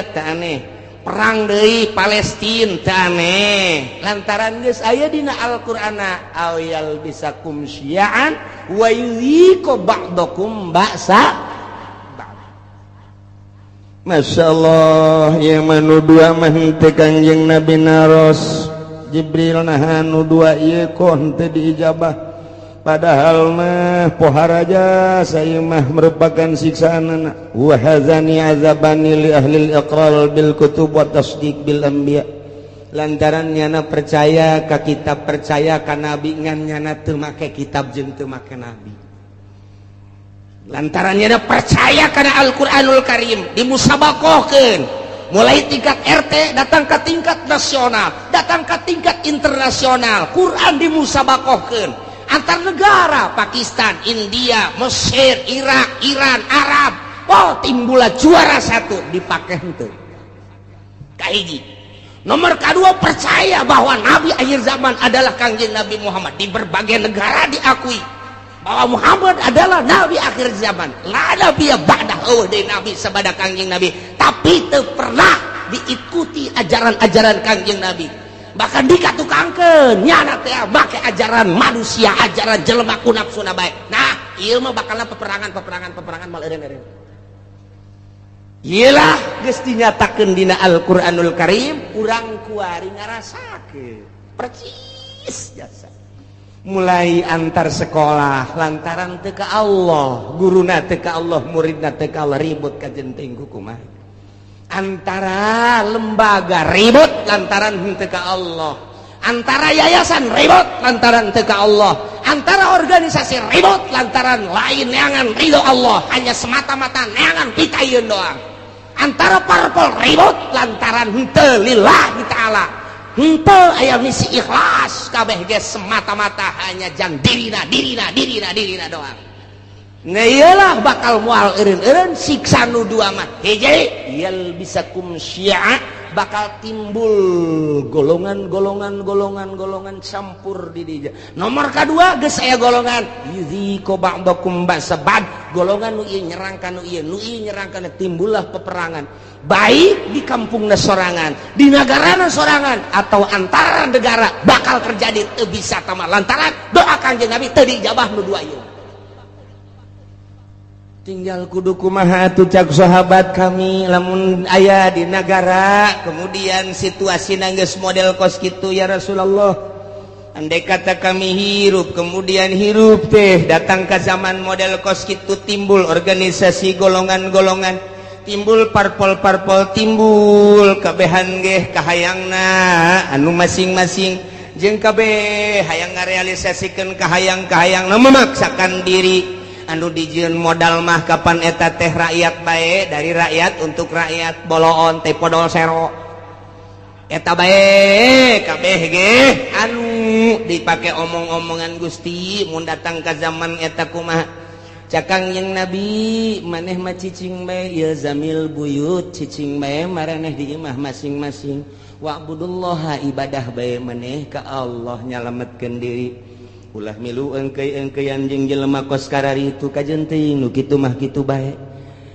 teh aneh. Perang deui Palestina teh aneh. Lantaran geus aya dina Al-Qur'ana awyal bisakum syi'an wa yudhiqu ba'dakum ba'sa. Masyaallah ya manu dua mah teu Kanjeng Nabi naros. Jibril nah anu dua ieu kok teu diijabah. Padahal mah poharaja saya mah merupakan siksaan. Wa hazani azabani li ahli al-iqrar bil kutub wa tasdiq bil anbiya. Lantaran nyana percaya ka kitab, percaya ka nabi, ngan nyana teu make kitab jeung teu make nabi. Lantaran nyana percaya kana Al-Qur'anul Karim dimusabaqahkeun. Mulai tingkat RT datang ke tingkat nasional, datang ke tingkat internasional. Quran dimusabaqahkeun antar negara, Pakistan, India, Mesir, Irak, Iran, Arab. Oh, timbullah juara satu dipake henteu. Kahiji. Nomor kedua percaya bahwa Nabi akhir zaman adalah Kangjeng Nabi Muhammad. Di berbagai negara diakui bahwa Muhammad adalah Nabi akhir zaman. La nabiyya ba'dah dari Nabi sabada Kangjeng Nabi. Tapi teu pernah diikuti ajaran-ajaran Kangjeng Nabi. Bahkan dikatukangkeun nyana teh make ajaran manusia, ajaran jelema ku nafsuna bae. Nah, ieu mah bakalna peperangan mal eureun-eureun. Iyalah geus dinyatakeun dina Al-Qur'anul Karim, urang kuari ngarasakeun. Percis jasa. Mulai antar sekolah lantaran teu ka Allah, guruna teu ka Allah, muridna teu ka Allah, ribut ka jenting kumaha. Antara lembaga ribut lantaran teu ka Allah, antara yayasan ribut lantaran teu ka Allah, antara organisasi ribut lantaran lain neangan ridho Allah, hanya semata-mata neangan pitayeun doang. Antara parpol ribut lantaran henteu lillahi ta'ala, henteu aya misi ikhlas, kabeh ge semata-mata hanya jang dirina doang. Nah iyalah bakal mual eureun-eureun siksa nu dua mah. Hiji yal bisakum syi'a, bakal timbul golongan campur di dieu. Nomor kedua geus aya golongan yudhiqu ba'dakum ba'sa ba'd, golongan nu ieu nyerang ka nu ieu nyerang kana, timbullah peperangan. Baik di kampungna sorangan, di negarana sorangan, atau antara negara bakal terjadi teu bisa tamah lantaran doa Kanjeng Nabi teu diijabah nu dua ieu. Tinggal kudu kumaha atuh cak sahabat kami lamun aya di negara kemudian situasi geus model kos kitu ya Rasulullah. Andai kata kami hirup kemudian hirup teh datang ke zaman model kos kitu, timbul organisasi golongan-golongan, timbul parpol-parpol, timbul kabehan ge kahayangna anu masing-masing jeung kabeh hayang ngarealisasikeun kahayang-kahayangna memaksakan diri. Anu dijieun modal mah kapan eta teh rakyat bae, dari rakyat untuk rakyat, boloon teh podol sero eta bae kabeh ge anu dipake omong-omongan Gusti. Mun datang ka zaman eta kumaha cakang yang Nabi maneh mah cicing bae ya zamil buyut, cicing bae maraneh di imah masing-masing, wa'budullaha ibadah bae maneh ka Allah, nyalametkeun diri. Ulah milu engkeuy-engkeuyan jeung jelema kos karari itu kajenting nu kitu mah kitu bae.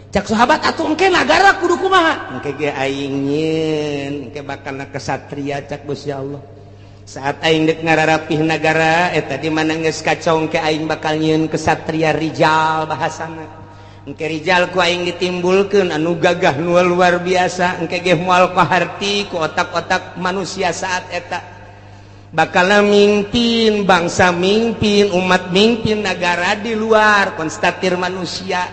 Cak sahabat atuh engke nagara kudu kumaha? Engke ge aing nyieun, engke bakalna kesatria cak Gusti Allah. saat aing dek ngararapih negara eta di mana geus kacau ke aing bakal nyieun kesatria rijal bahasana engke rijal ku aing ditimbulkeun anu gagah nu luar biasa engke ge moal kaharti ku otak-otak manusia saat eta bakal mimpin bangsa mimpin umat mimpin negara di luar konstatir manusia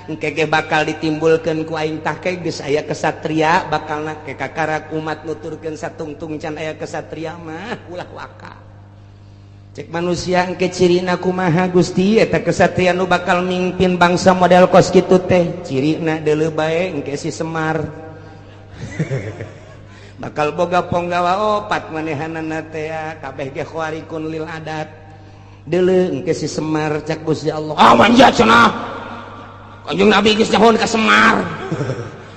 engke ge bakal ditimbulkeun ku aing tah ke geus aya kesatria bakalna ke kakarak umat nuturkeun satungtung can aya kesatria mah ulah waka cek manusia engke cirina kumaha Gusti eta kesatria nu bakal mimpin bangsa model kos kitu teh cirina deuleu bae engke si Semar bakal boga ponggawa opat manehanana teh kabeh ge khawarikun lil adat deuleu engke si Semar cak Gusti Allah manjat cenah Kanjeng Nabi geus nyahon ka Semar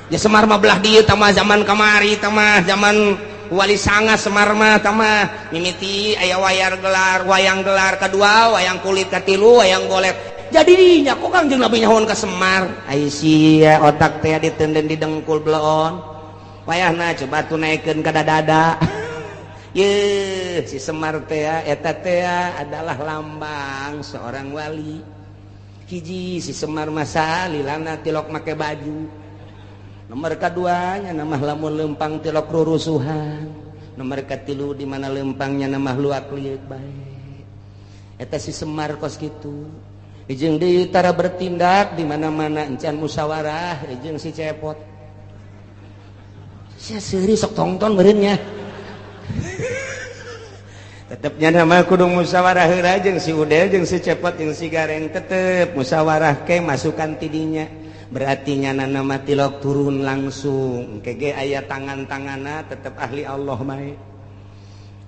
ya Semar mah belah dieu tah zaman kamari tah mah zaman Wali Sanga Semar mah tah mah mimiti aya wayang gelar kadua wayang kulit katilu wayang golek jadi nya kok Kanjeng Nabi nyahon ka Semar ai sia otak teh ditenden di dengkul bleon wayahna coba tunaikeun ka dada ye si Semar teh eta teh adalah lambang seorang wali hiji si Semar masa lilana tilok make baju nomor kaduanya nama lamun lempang tilok rurusuhan nomor katilu di mana lempangnya nama luak liuk bae eta si Semar kos kitu jeung deui tara bertindak di mana-mana encan musyawarah jeung si cepot sia seuri sok tongton meureun nya tetepnya nama kudu musyawarah heula jeung si Udel jeung si Cepot jeung si Gareng tetep musyawarah ke masukan tidinya berarti nyana nama tilok turun langsung kege aya tangan-tanganna tetep ahli Allah bae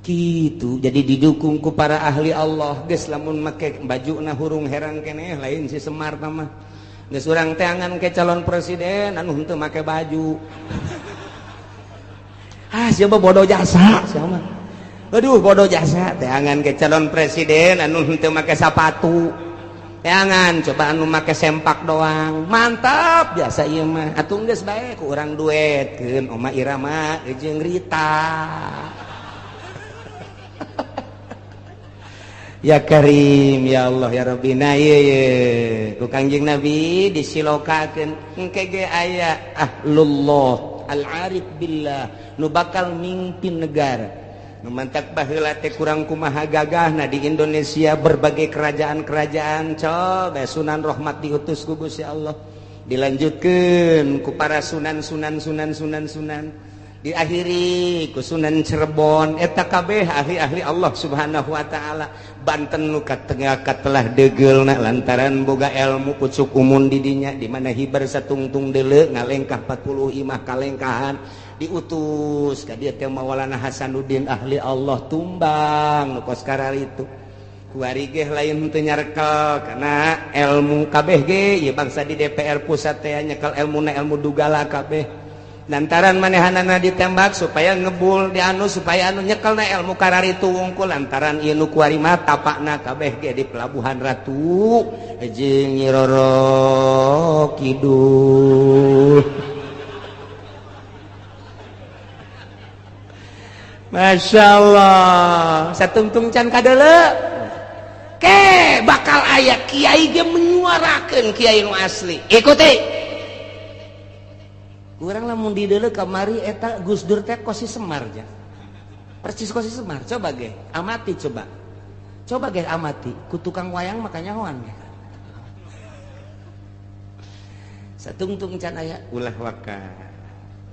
kitu jadi didukung ku para ahli Allah geus lamun make bajuna hurung herang keneh lain si Semar tah mah geus urang teh angan ke calon presiden anu henteu make baju siapa bodoh jasa siapa aduh bodoh jasa teangan ke calon presiden anu henteu make sepatu teangan coba anu make sempak doang mantap biasa ieu mah atuh geus bae ku urang duetkeun Oma Irama jeung Rita ya Karim ya Allah ya Rabbi nah ieu ku Kangjeng Nabi disilokakeun engke ge aya ahlullah al-arif billah nu bakal mimpin negara memantak baheula teh kurang kumaha gagahna di Indonesia berbagai kerajaan-kerajaan coba Sunan Rahmat diutus ku Gusti Allah dilanjutkeun ku para sunan diakhiri ku Sunan Cirebon eta kabeh ahli-ahli Allah Subhanahu wa taala Banten nu katengah katelah degeulna lantaran boga ilmu pucuk umun di dinya di mana hibar satungtung deuleu ngalengkah 40 imah kalengkahan diutus ka dieu teh Maulana Hasanuddin ahli Allah tumbang nu kos kararitu kuari ge lain teu nyarkel kana ilmu kabeh ge ieu bangsa di DPR pusat teh nyekel ilmuna ilmu dugala kabeh lantaran manehanana ditembak supaya ngebul di anu supaya anu nyekelna ilmu kararitu wungkul lantaran ieu nu kuari mah tapakna kabeh ge di Pelabuhan Ratu jeung Nyi Roro Kidul Masya Allah satungtung can kadeuleu ke bakal aya kiai ge menyuarakeun kiai nu asli ikuti urang lamun di deuleu kamari eta Gus Dur teh kosi Semar ja percis kosi Semar coba ge amati coba ge amati ku tukang wayang makanya hoan ge satungtung can aya ulah waka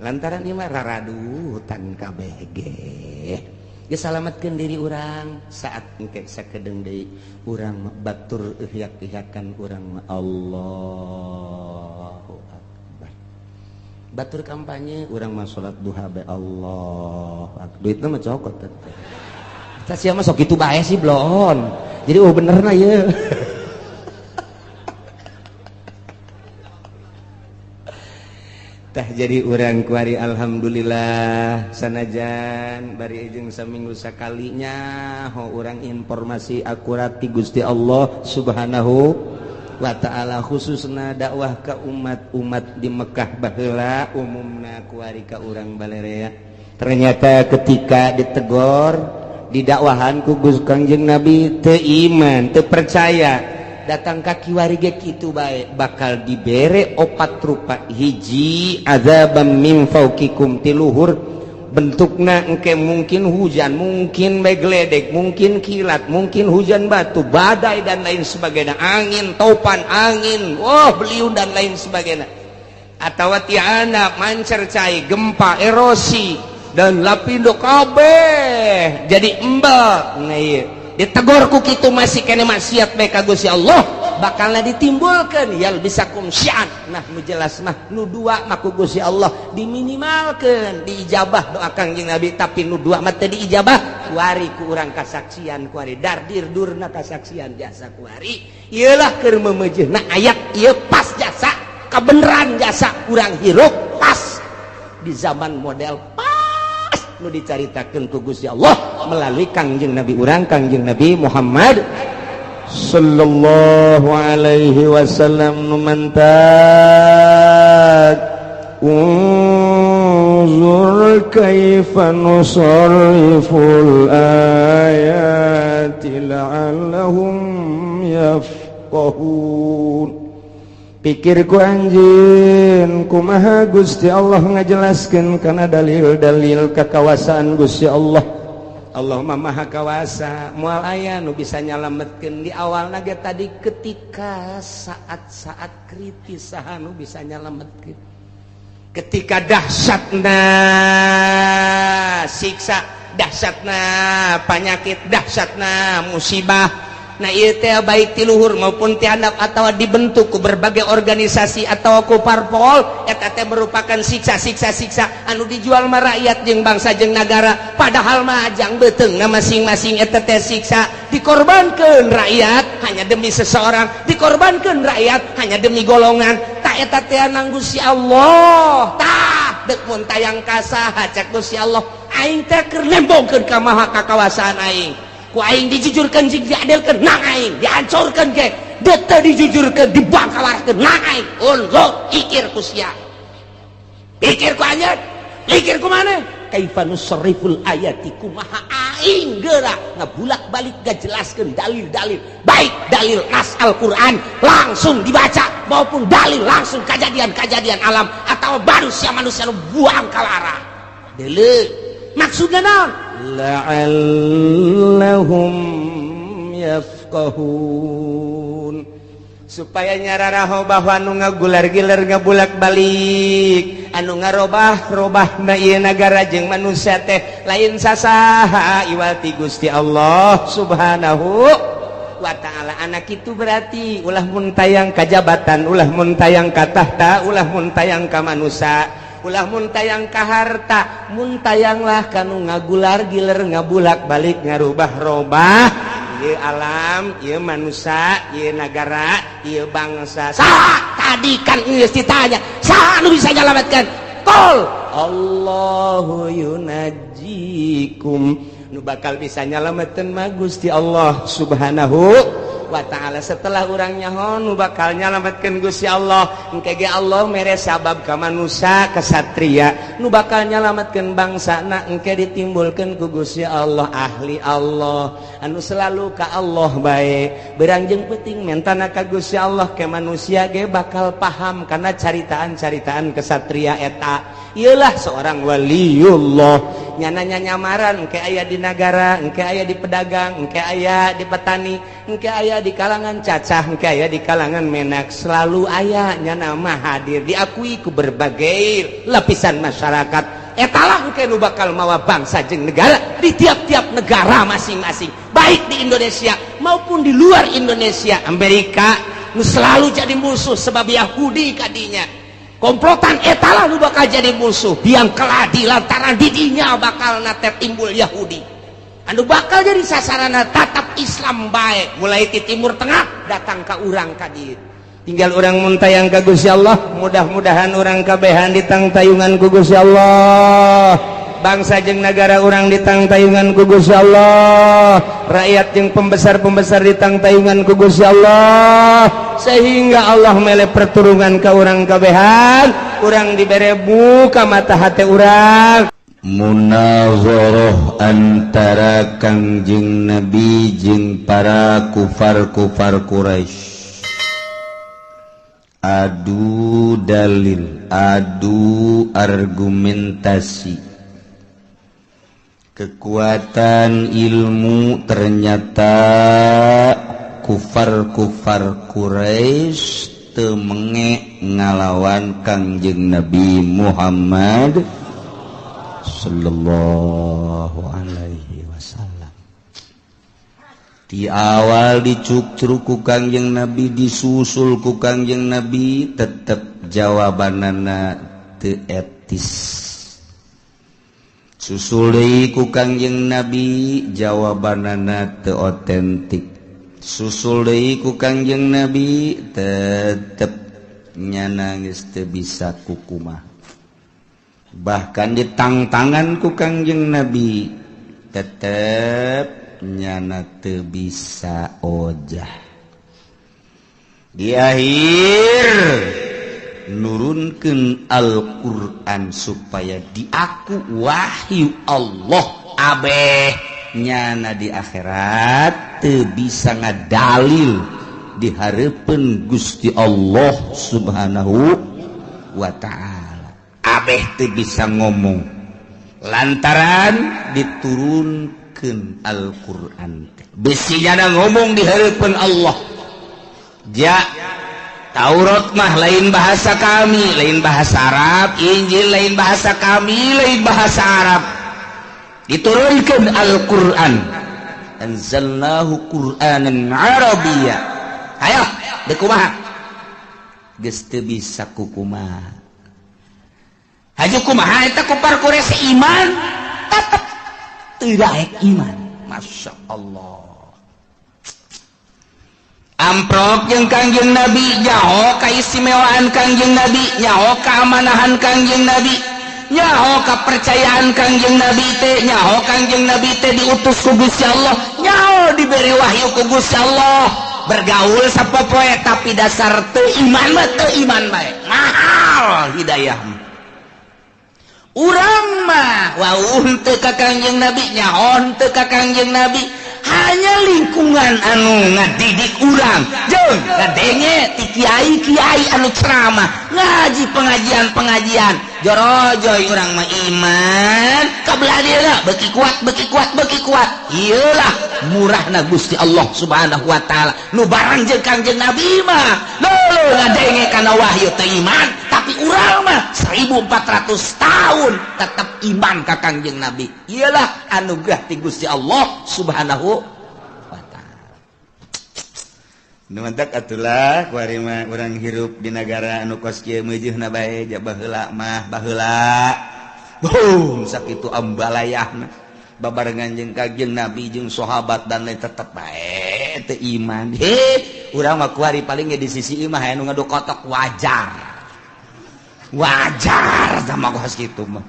lantaran ieu mah raradutan kabeh ge geus salametkeun diri urang saat engke sakedeung deui urang batur ihyak-ihyakan urang Allahu akbar batur kampanye urang mah salat duha be Allah duitna mah cokot teh tah sia mah sok kitu bae sih blon jadi benerna ieu tah jadi urang kuari alhamdulillah sanajan bari jeung saminggu sakalinya ho urang informasi akurat ti Gusti Allah Subhanahu wa ta'ala khususna dakwah ka umat di Mekah baheula umumna kuari ka urang balerea ternyata ketika ditegor didakwahan ku Kangjeng Nabi teu iman teu percaya datang ka kiwari ge kitu bae bakal dibere 4 rupa hiji adzabam min fauqikum tiluhur bentukna engke mungkin hujan mungkin bae gledek mungkin kilat mungkin hujan batu badai dan lain sebagainya angin topan angin beliun dan lain sebagainya atau tiana mancer cai gempa erosi dan lapindo kabeh jadi embal nah ieu ditegur ku kitu masih kene maksiat bae ka Gusti Allah bakalna ditimbulkeun yal bisakum syi'an nah nu jelas mah nu dua mah ku Gusti Allah diminimalkeun diijabah doa Kangjeng Nabi tapi nu dua mah teu diijabah kuari ku urang kasaksian kuari dardir durna kasaksian jasa kuari ieulah keur memeujeuna ayat ieu pas jasa kebenaran jasa urang hirup pas di zaman model pas nu dicaritakeun ku Gusti Allah melalui Kangjeng Nabi urang Kangjeng Nabi Muhammad sallallahu alaihi wasallam numantat unzur kaifa nusarriful ayati la'allahum yafqahun pikirku anjeun kumaha Gusti Allah ngajelaskeun kana dalil-dalil kekawasaan Gusti Allah. Allahumma maha kawasa moal aya nu bisa nyalametkeun di awal ge tadi ketika saat-saat kritis saha nu bisa nyalametkeun ketika dahsyatna siksa dahsyatna penyakit dahsyatna musibah nah ieu teh baik ti luhur maupun ti handap atawa dibentuk ku berbagai organisasi atawa ku parpol eta teh merupakan siksa anu dijual ma rakyat jeung bangsa jeung nagara padahal mah ajang beuteungna masing-masing eta teh siksa dikorbankeun rakyat hanya demi seseorang dikorbankeun rakyat hanya demi golongan tak eta teh nang Gusti Allah tah deuk mun tayang ka saha cek Gusti Allah aing teh keur lembongkeun ka maha kakawasaan aing ku aing dijujurkeun jeung diadilkeun nang aing dihancurkeun ge deuk teh dijujurkeun dibangkalarkeun nang aing unzur ikir ku sia ikir ku anjeun ikir ku maneh kaifa nusarriful ayati kumaha aing geura ngabulak-balik ngajelaskeun dalil-dalil baik dalil nas Al-Qur'an langsung dibaca maupun dalil langsung kejadian-kejadian alam atau manusia-manusia nu buang kalara deuleu maksudna naon la'allahum yafqahun supaya nyararaho bahwa anu ngagular-gilar ngabulak-balik anu ngarobah-robahna ieu nagara jeung manusia teh lain sasaha iwal ti Gusti Allah Subhanahu wa ta'ala anak itu berarti ulah mun tayang kajabatan ulah mun tayang ka tahta ulah mun tayang ka manusia ulah mun tayang ka harta mun tayanglah kanu ngagular giler ngabulak balik ngarubah-robah ieu alam ieu manusia ieu nagara ieu bangsa saha tadi kan geus ditanya saha nu bisa nyalametkeun qul Allahu yunajjikum nu bakal bisa nyalametkeun mah Gusti Allah Subhanahu wa ta'ala setelah urang nyaho nu bakal nyalametkeun Gusti Allah engke ge Allah mere sabab ka manusia ka satria nu bakal nyalametkeun bangsana engke ditimbulkeun ku Gusti Allah ahli Allah anu selalu ka Allah bae berangjeng peuting mentana ka Gusti Allah ke manusia ge bakal paham kana caritaan-caritaan kesatria eta ieulah seorang waliullah nyananya nyamaran engke aya di nagara engke aya di pedagang engke aya di petani engke aya di kalangan cacah engke aya di kalangan menak selalu aya nyana mah hadir diakui ku berbagai lapisan masyarakat etalah engke nu bakal mawa bangsa jeung negara di tiap-tiap negara masing-masing baik di Indonesia maupun di luar Indonesia Amerika nu selalu jadi musuh sebab Yahudi kadinya komplotan etalah nu bakal jadi musuh biang keladi lantaran didinya bakal nate timbul Yahudi anu bakal jadi sasarana tatap Islam baik mulai di timur tengah datang ke urang ka dieu tinggal urang mun tayang ka Gusti Allah mudah-mudahan urang kabehan ditangtayungan ku Gusti Allah bangsa jeung negara urang ditangtayungan ku Gusti Allah rakyat jeung pembesar-pembesar ditangtayungan ku Gusti Allah sehingga Allah mele perturungan ka urang kabehan urang dibere buka mata hati urang munazarah antara Kangjeng Nabi jeung para kufar-kufar Quraisy. Adu dalil, adu argumentasi. Kekuatan ilmu ternyata kufar-kufar Quraisy teu menge ngalawan Kangjeng Nabi Muhammad sallallahu alaihi wasallam. Di awal dicukcruk ku Kangjeng Nabi, disusul ku Kangjeng Nabi, tetep jawabanana teu etis. Susul deui ku Kangjeng Nabi, jawabanana teu otentik. Susul deui ku Kangjeng Nabi, tetep nyana geus teu bisa kukumah. Bahkan ditangtangan ku Kangjeng Nabi, tetep nyana teu bisa ojah. Di akhir nurunkeun Al-Qur'an supaya diaku wahyu Allah, abeh nyana di akhirat teu bisa ngadalil di hareupeun Gusti Allah Subhanahu wa ta'ala. Abeh teu bisa ngomong lantaran diturunkeun Al-Qur'an. Besinya ngomong di hareupeun Allah. Ja Taurat mah lain bahasa kami, lain bahasa Arab. Injil lain bahasa kami, lain bahasa Arab. Diturunkeun Al-Qur'an. Anzalnahu Qur'anan Arabiyya. Ayo, deuk kumaha? Geus teu bisa kumaha. Haji kumaha eta kufar Quraisy iman? Tetep teu daek iman. Masya Allah. Amprok jeung Kangjeng Nabi, nyaho kaistimewaan Kangjeng Nabi, nyaho keamanahan Kangjeng Nabi, nyaho kepercayaan Kangjeng Nabi teh, nyaho Kangjeng Nabi teh diutus ku Gusti Allah, nyaho diberi wahyu ku Gusti Allah. Bergaul sapopoe tapi dasar teu iman mah teu iman bae. Mahal hidayah. Urang mah wauh teu ka Kangjeng Nabi, nyaho teu ka Kangjeng Nabi. Hanya lingkungan anu ngadidik urang jeung ngadenge ti kiai-kiai anu ceramah ngaji pengajian jorojoy urang mah iman kabelah dia beki kuat iyalah murahna Gusti Allah Subhanahu wa ta'ala nu bareng jeung Kangjeng Nabi mah leuh ngadenge kana wahyu teu iman tapi urang mah 1400 tahun tetap iman ka Kangjeng Nabi. Iyalah anugerah ti Gusti Allah Subhanahu wa ta'ala. Nu mantak atulah kuari mah urang hirup di negara anu kos kieu meujeuhna bae ja baheula mah baheula. Boom sakitu ambalayahna babarengan jeung Kangjeng Nabi jeung sahabat dan lain tetep bae teu iman. Urang mah kuari paling ge di sisi imah anu ngadu kotok wajar. Wajar sama kos kitu mah.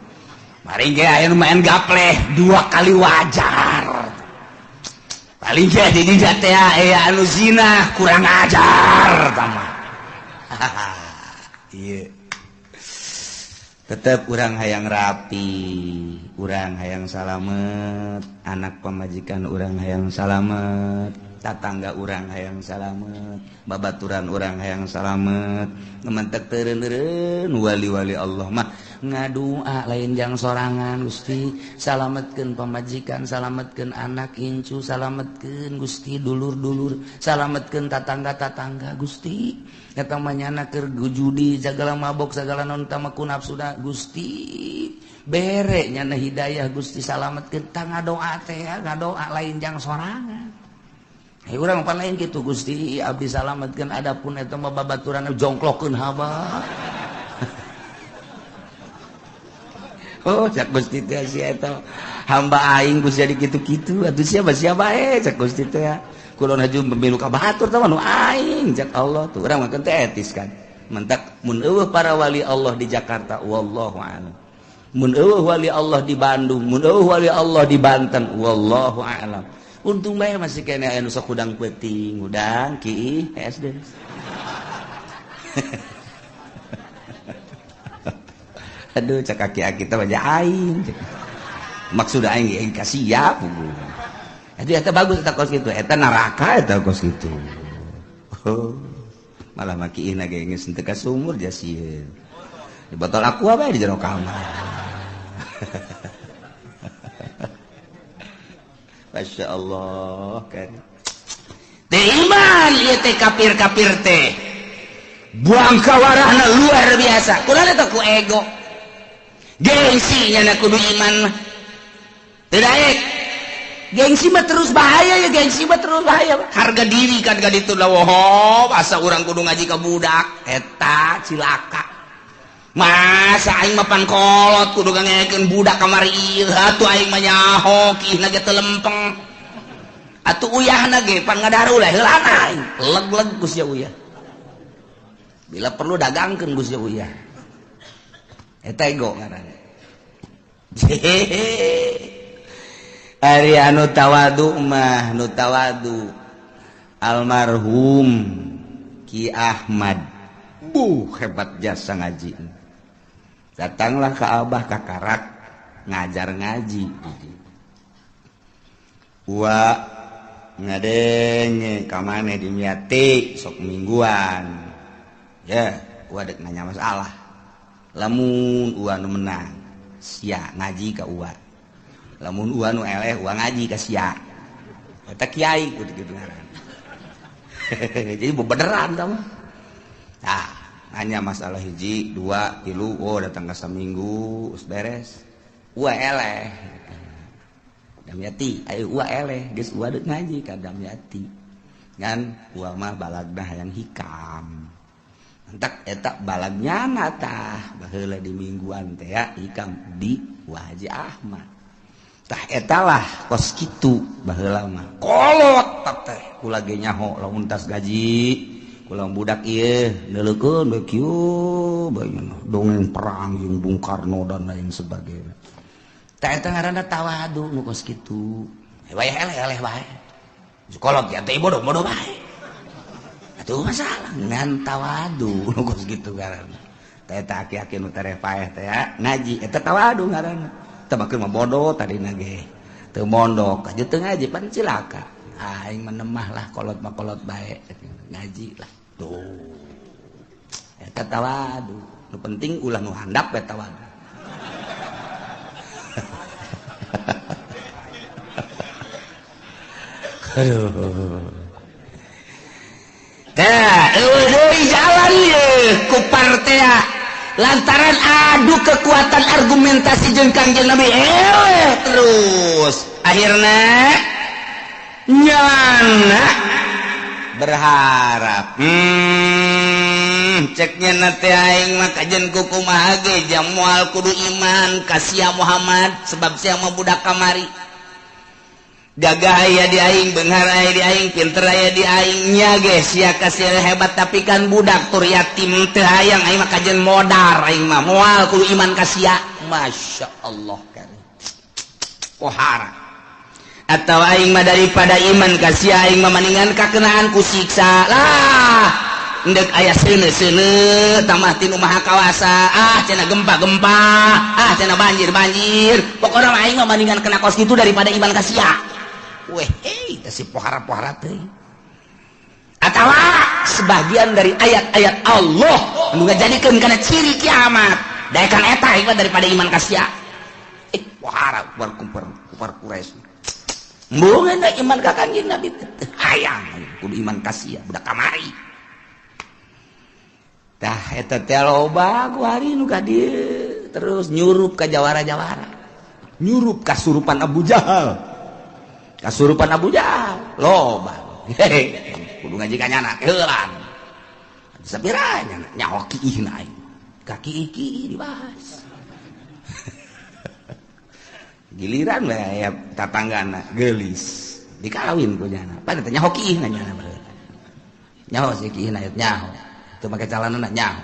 Mari ge aya nu main gapleh 2 kali wajar. Paling ge di dieu teh aya anu zina kurang ajar tama. Ieu. Tetep urang hayang rapi, urang hayang salamet, anak pamajikan urang hayang salamet, tatangga urang hayang salamet, babaturan urang hayang salamet. Ngementek teureun-teureun wali-wali Allah mah ngadua lain jang sorangan Gusti, salametkeun pamajikan, salametkeun anak incu, salametkeun Gusti dulur-dulur, salametkeun tatangga-tatangga Gusti. Eta mah nyana keur judi, sagala mabok, sagala naon tah mah ku nafsuna Gusti. Bere nyana hidayah Gusti salametkeun tah ngadoa teh, ngadoa lain jang sorangan. Urang pan lain kitu Gusti, abdi salametkeun adapun eta mah babaturan jongklokeun haba. Oh, cak Gusti teh sia eta hamba aing Gusti jadi kitu-kitu atuh siapa cak Gusti teh. Kulon haju pemilu ka batur teh nu aing cak Allah tuh. Urang mah teh etis kan. Mentak mun eueuh para wali Allah di Jakarta wallahu a'lam. Mun eueuh wali Allah di Bandung, mun eueuh wali Allah di Banten wallahu a'lam. Untung bae masih kene aya nu sok udang peuting, udang ki SD. Aduh cak kaki kita baja aing. maksud aing ka siap eta bagus eta kos kitu eta neraka eta kos kitu malah makiina ge geus teu ka sumur ja sieun di botol aqua bae di jero kamar Masya Allah kan teh iman ieu teh kafir-kafir teh buang kawarahna luar biasa kunaon eta ku ego gengsi nya kudu iman mah teu daek gengsi mah terus bahaya ya gengsi mah terus bahaya harga diri kan ka ditu lawah asa urang kudu ngaji ka budak eta cilaka masa aing mah pan kolot kudu ngangekeun budak kamari ieu atuh aing mah nyaho kihna ge teu lempeng atuh uyahna ge pan ngadaru lah heulana aing leg-leg Gus ya uyah bila perlu dagangkeun Gus ya uyah eta ego ngaranna ari anu tawadu mah nu tawadu almarhum Ki Ahmad hebat jasa ngaji datanglah ke abah kakarak ngajar ngaji wa ngadenge kamane dimiati sok mingguan ya wa dek nanya masalah lamun ua nu menang sia ngaji ka ua lamun ua nu eleh ua ngaji ka sia eta kiai kudu kitu ngaran jadi beneran kamu nah hanya masalah hiji dua tilu datang ke seminggu us beres ua eleh damyati ayo ua eleh geus ua deuk ngaji ka damyati ngan ua mah balagna hayang hikam entak eta balagnya tah baheula di mingguan teh ya hikam di ua Haji Ahmad tah eta lah kos kitu baheula mah kolot teh kula ge nyaho lamun tas gaji ulang budak ieu neuleukeun bae kieu bae dongeng perang jeung Bung Karno dan lain sebagainya tah eta ngaranna tawadu nu kos kitu wayah eleh bae sekolot ya teh bodoh bae atuh masalah ngan tawadu nu kos kitu ngaranna tah eta aki-aki nu tareh paeh teh ngaji eta tawadu ngaranna teu makeun mah bodoh tadina ge teu mondok aja teu ngaji pan cilaka aing menemah lah kolot mah kolot bae ngaji lah tuh eta tawadu nu penting ulah nu handap we tawadu aduh tah deui jalan ye ku partea lantaran adu kekuatan argumentasi jeung Kangjeng Nabi terus akhirna nyana berharap ceknya nate aing mah kajen kumaha ge jang moal kudu iman ka sia Muhammad sebab sia mah budak kamari gagah aya di aing beunghar aya di aing pinter aya di aing nya ge sia ka sia hebat tapi kan budak tur yatim teu hayang aing mah kajen modar aing mah moal kudu iman ka sia masyaallah kan pohara atau aing mah daripada iman ka sia aing mah maningan kakenaan ku siksa lah endek aya seuneu-seuneu tamah tinu maha kawasa cenah gempa-gempa cenah banjir pokona mah aing mah maningan kena kos kitu daripada iman ka sia weh teh si pohara-pohara teh atawa sebagian dari ayat-ayat Allah anu ngajadikeun kana ciri kiamat daekan eta aing mah daripada iman ka sia pohara kupar Quraisy mungkin iman ka Kangjeng Nabi hayang kudu iman ka sia budak kamari tah eta teh loba ku hari nu ka dieu terus nyurup ka jawara-jawara nyurup kasurupan Abu Jahal loba kudu ngaji ka nyana heulan sapiranya nyaho kiihna aing ka kiih dibahas giliran we aya tatanggana geulis dikawin ku nyana pada teh nyaho kiihna nyana baheula nyaho si kiihna nyaho teu make calanana nyaho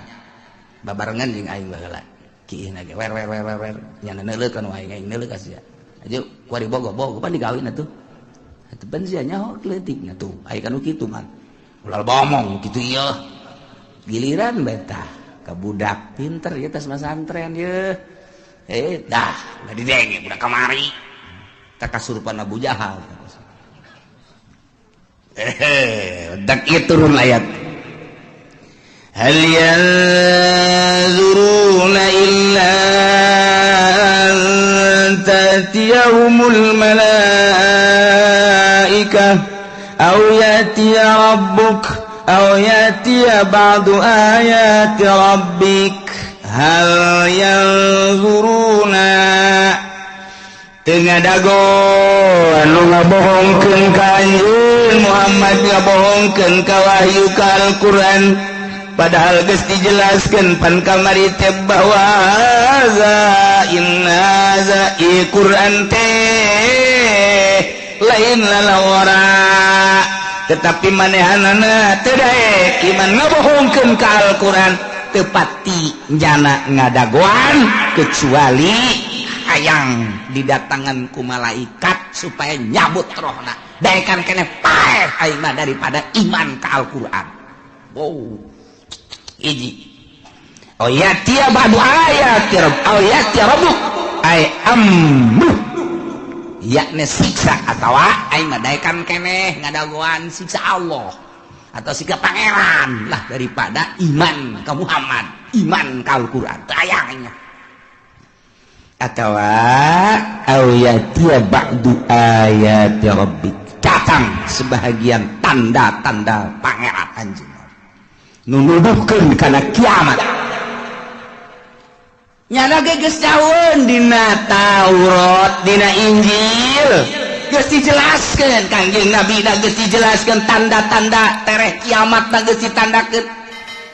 babarengan jeung aing baheula kiihna ge wer nyana neuleukeun wae aing neuleuh ka sia aja kuari bogo pan digawin atuh atuh pan sia nyaho kleutikna tuh aya kanu kitu man ulah bomong kitu ieu giliran betah ka budak pinter ieu tos pesantren ieu dah didenge udah kamari tak kasurupan Abu Jahal dak ieu turun ayat hal yanzuruna illa an tatiyahumul malaikah aw yatiya rabbuk aw yatiya ba'du ayati rabbik hal yanzuruna tengah dago anu ngabohongkeun ka anjeun Muhammad ngabohongkeun ka wahyu ka Al-Qur'an padahal geus dijelaskeun pan kamari teh bahwa inna za Qur'an teh lain lalawara tetapi manehanana teu daek iman ngabohongkeun ka Al-Qur'an tepati jana ngadagoan kecuali hayang didatangan ku malaikat supaya nyabut rohna daekan kene paeh aing mah daripada iman ka Al-Qur'an. Wow hiji ayat ba'du ayat rabbuk ay amru yakni siksa atawa aing mah daekan kene ngadagoan siksa Allah atau siksa pangeran lah daripada iman ka Muhammad iman ka Al-Qur'an tayangnya atau ayatia ba'du ayati rabbik datang sebahagian tanda-tanda pangeran anjeun nunuduhkeun kana kiamat nyana geus daun dina Taurat dina Injil geus dijelaskeun Kangjeng Nabi da geus dijelaskeun tanda-tanda tereh kiamat da geus ditandakeun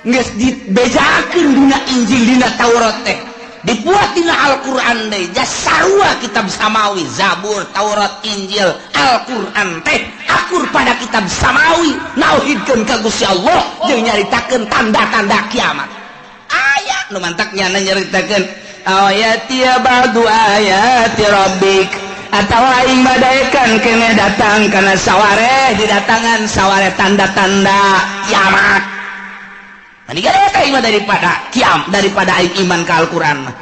geus dibejakeun dina Injil dina Taurat teh dibuat dina Al-Qur'an deui jasarua kitab samawi Zabur Taurat Injil Al-Qur'an teh akur pada kitab samawi nauhidkeun ka Gusti Allah jeung nyaritakeun tanda-tanda kiamat aya nu mantak nyana nyaritakeun ayati ba'du ayati rabbik atawa aing badaekan kene datang kana saware didatangan saware tanda-tanda kiamat ani gara eta iman daripada aing iman ka Al-Qur'an mah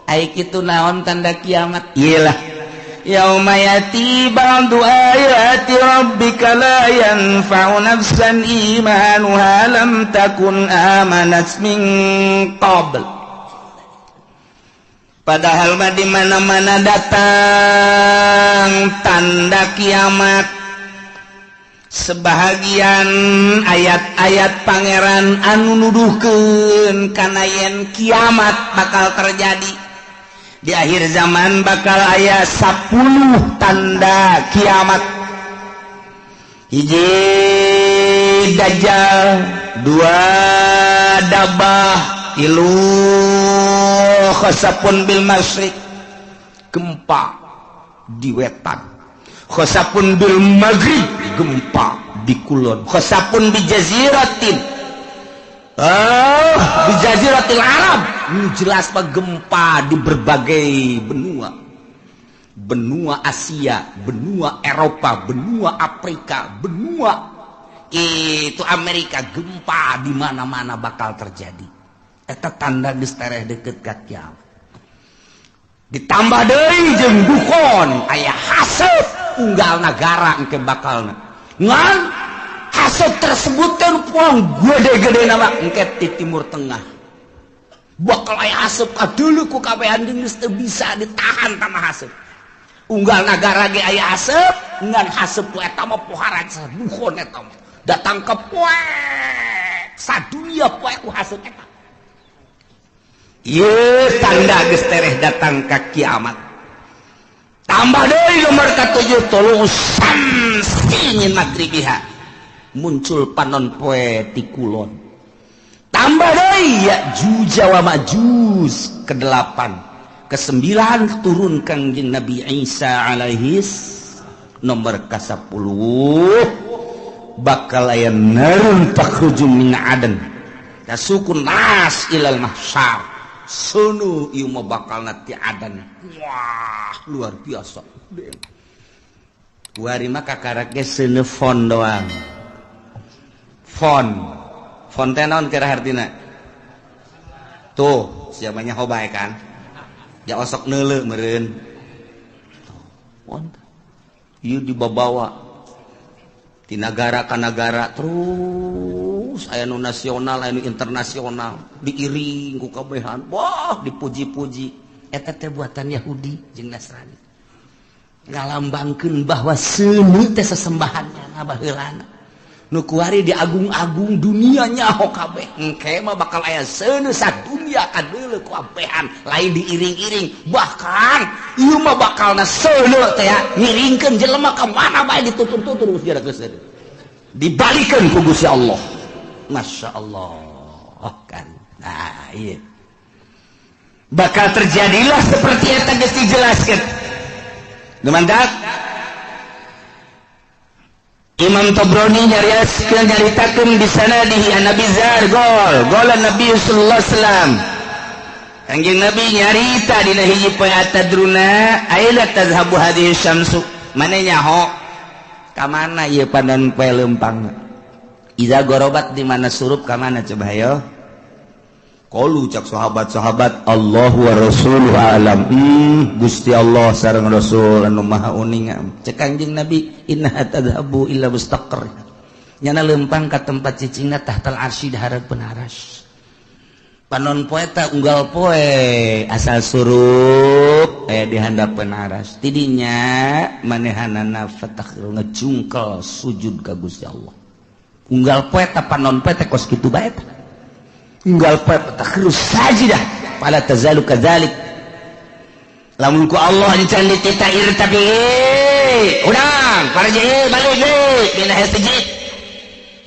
aing kitu naon tanda kiamat iyalah yauma yati ba'du ayati rabbika la yanfa'u nafsan imanuha lam takun amanat min qabl padahal mah di mana-mana datang tanda kiamat sebahagian ayat-ayat pangeran anu nuduhkeun kana yen kiamat bakal terjadi di akhir zaman bakal aya 10 tanda kiamat hiji dajjal dua dabah tilu khasapun bil masyriq gempa di wetan khasapun bil maghrib gempa di kulon khasapun bi jaziratin di jaziratil Arab ini jelas pak gempa di berbagai benua Asia benua Eropa benua Afrika benua itu Amerika gempa di mana-mana bakal terjadi eta tanda geus tereh deukeut ka kiamat ditambah deui jeung dukon aya haseup unggal negara engke bakalna ngan haseup tersebut kan puang gede-gede nama engke di timur tengah bakal aya haseup kadeuleu ku kabehan geus teu bisa ditahan tamah haseup unggal negara ge aya haseup ngan haseup eta mah pohara dukon eta mah datang ke poek sadunia poek ku haseup eta ieu tanda geus tereh datang ka kiamat tambah deui nomor ka-7 tuluy samsingin magribiha muncul panon poe ti kulon tambah deui Ya'juj wa Ma'juj ke-8 ke-9 turun Kangjeng Nabi Isa alaihis nomor ka-10 bakal aya narun takhruju min adan tasukun nas ilal mahsyar sono ieu mah bakal nanti adan wah luar biasa kuari mah kakarak ge seuneu fon doang fon teh naon kira hartina tuh siapanya hobay kan ya osok neule meureun ieu dibawa di negara ka negara terus aya nu nasional aya nu internasional diiring ku kabehan wah dipuji-puji eta teh buatan Yahudi jeung Nasrani ngalambangkeun bahwa seuneu teh sesembahannya baheulana nu kuari diagung-agung dunia nyaho kabeh engke mah bakal aya seuneu sadunya kadeuleu ku abehan lain diiring-iring bahkan ieu mah bakalna seuneu teh ngiringkeun jelema ka mana bae ditutur-tutur terus dia geus dibalikeun ku Gusti Allah masyaallah kan nah ieu bakal terjadilah seperti eta geus dijelaskeun dumandak Imam Tabrani nyaritakeun di sanadihi an Nabi Zar gol Nabi sallallahu alaihi wasallam Kangjeng Nabi nyarita dina hiji poe atadruna aila tazhabu hadhihi syamsu mane nyaho ka mana ieu panon poe leumpang iza gorobat di mana surup ka mana coba hayo qalu cak sahabat-sahabat Allahu wa rasuluhu alam Gusti Allah sareng Rasul anu maha uning cek Kangjeng Nabi inna tadhabu illa mustaqar nyana leumpang ka tempat cicingna tahtal arsy dihareupeun aras panon poe ta unggal poe asal surup aya di handapeun aras tidinya manehanana fatakhir ngejungkel sujud ka Gusti Allah unggal poe ta panon poe teh kos kitu bae ta unggal poe takhirus sajidah fala tazalu kadzalik lamun ku Allah encan dititair tapi urang parje balik deui dina hiji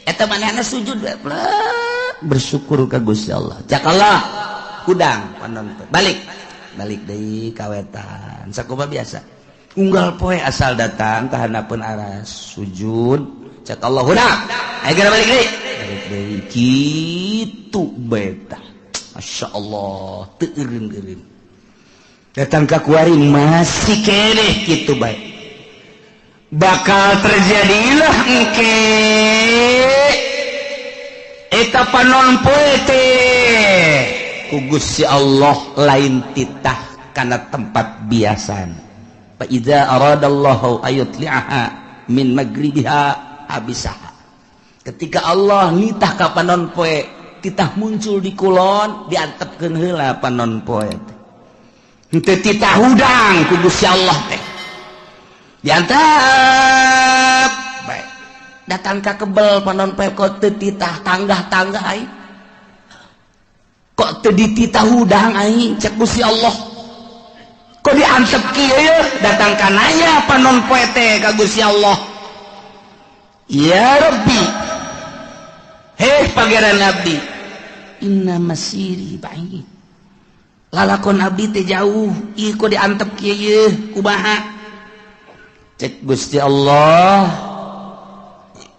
eta manehna sujud bersyukur ka Gusti Allah cak Allah kudang panon balik deui ka wetan sakumaha biasa unggal poe asal datang ka handapeun aras sujud cak Allah hudang aya balik deui kitu beta masyaallah teu eureun datang ka kuari masih keneh kitu bae bakal terjadilah engke eta panon poe teh ku Gusti Allah lain titah kana tempat biasan fa idza aradallahu ayutli'aha min magribiha abisaha ketika Allah nitah ka panon poe titah muncul di kulon diantepkeun heula panon poe henteu titah hudang ku Gusti Allah teh diantep bae datang ka kebel panon poe kok teu titah tanggah-tanggah ai kok teu dititah hudang ai cek Gusti Allah kok diantep kieu datang ka nanya panon poe teh ka Gusti Allah ya Rabbi heh pangeran abdi inna masiri ba'id lalakon abdi teh jauh ieu kok diantep kieu kumaha cek Gusti Allah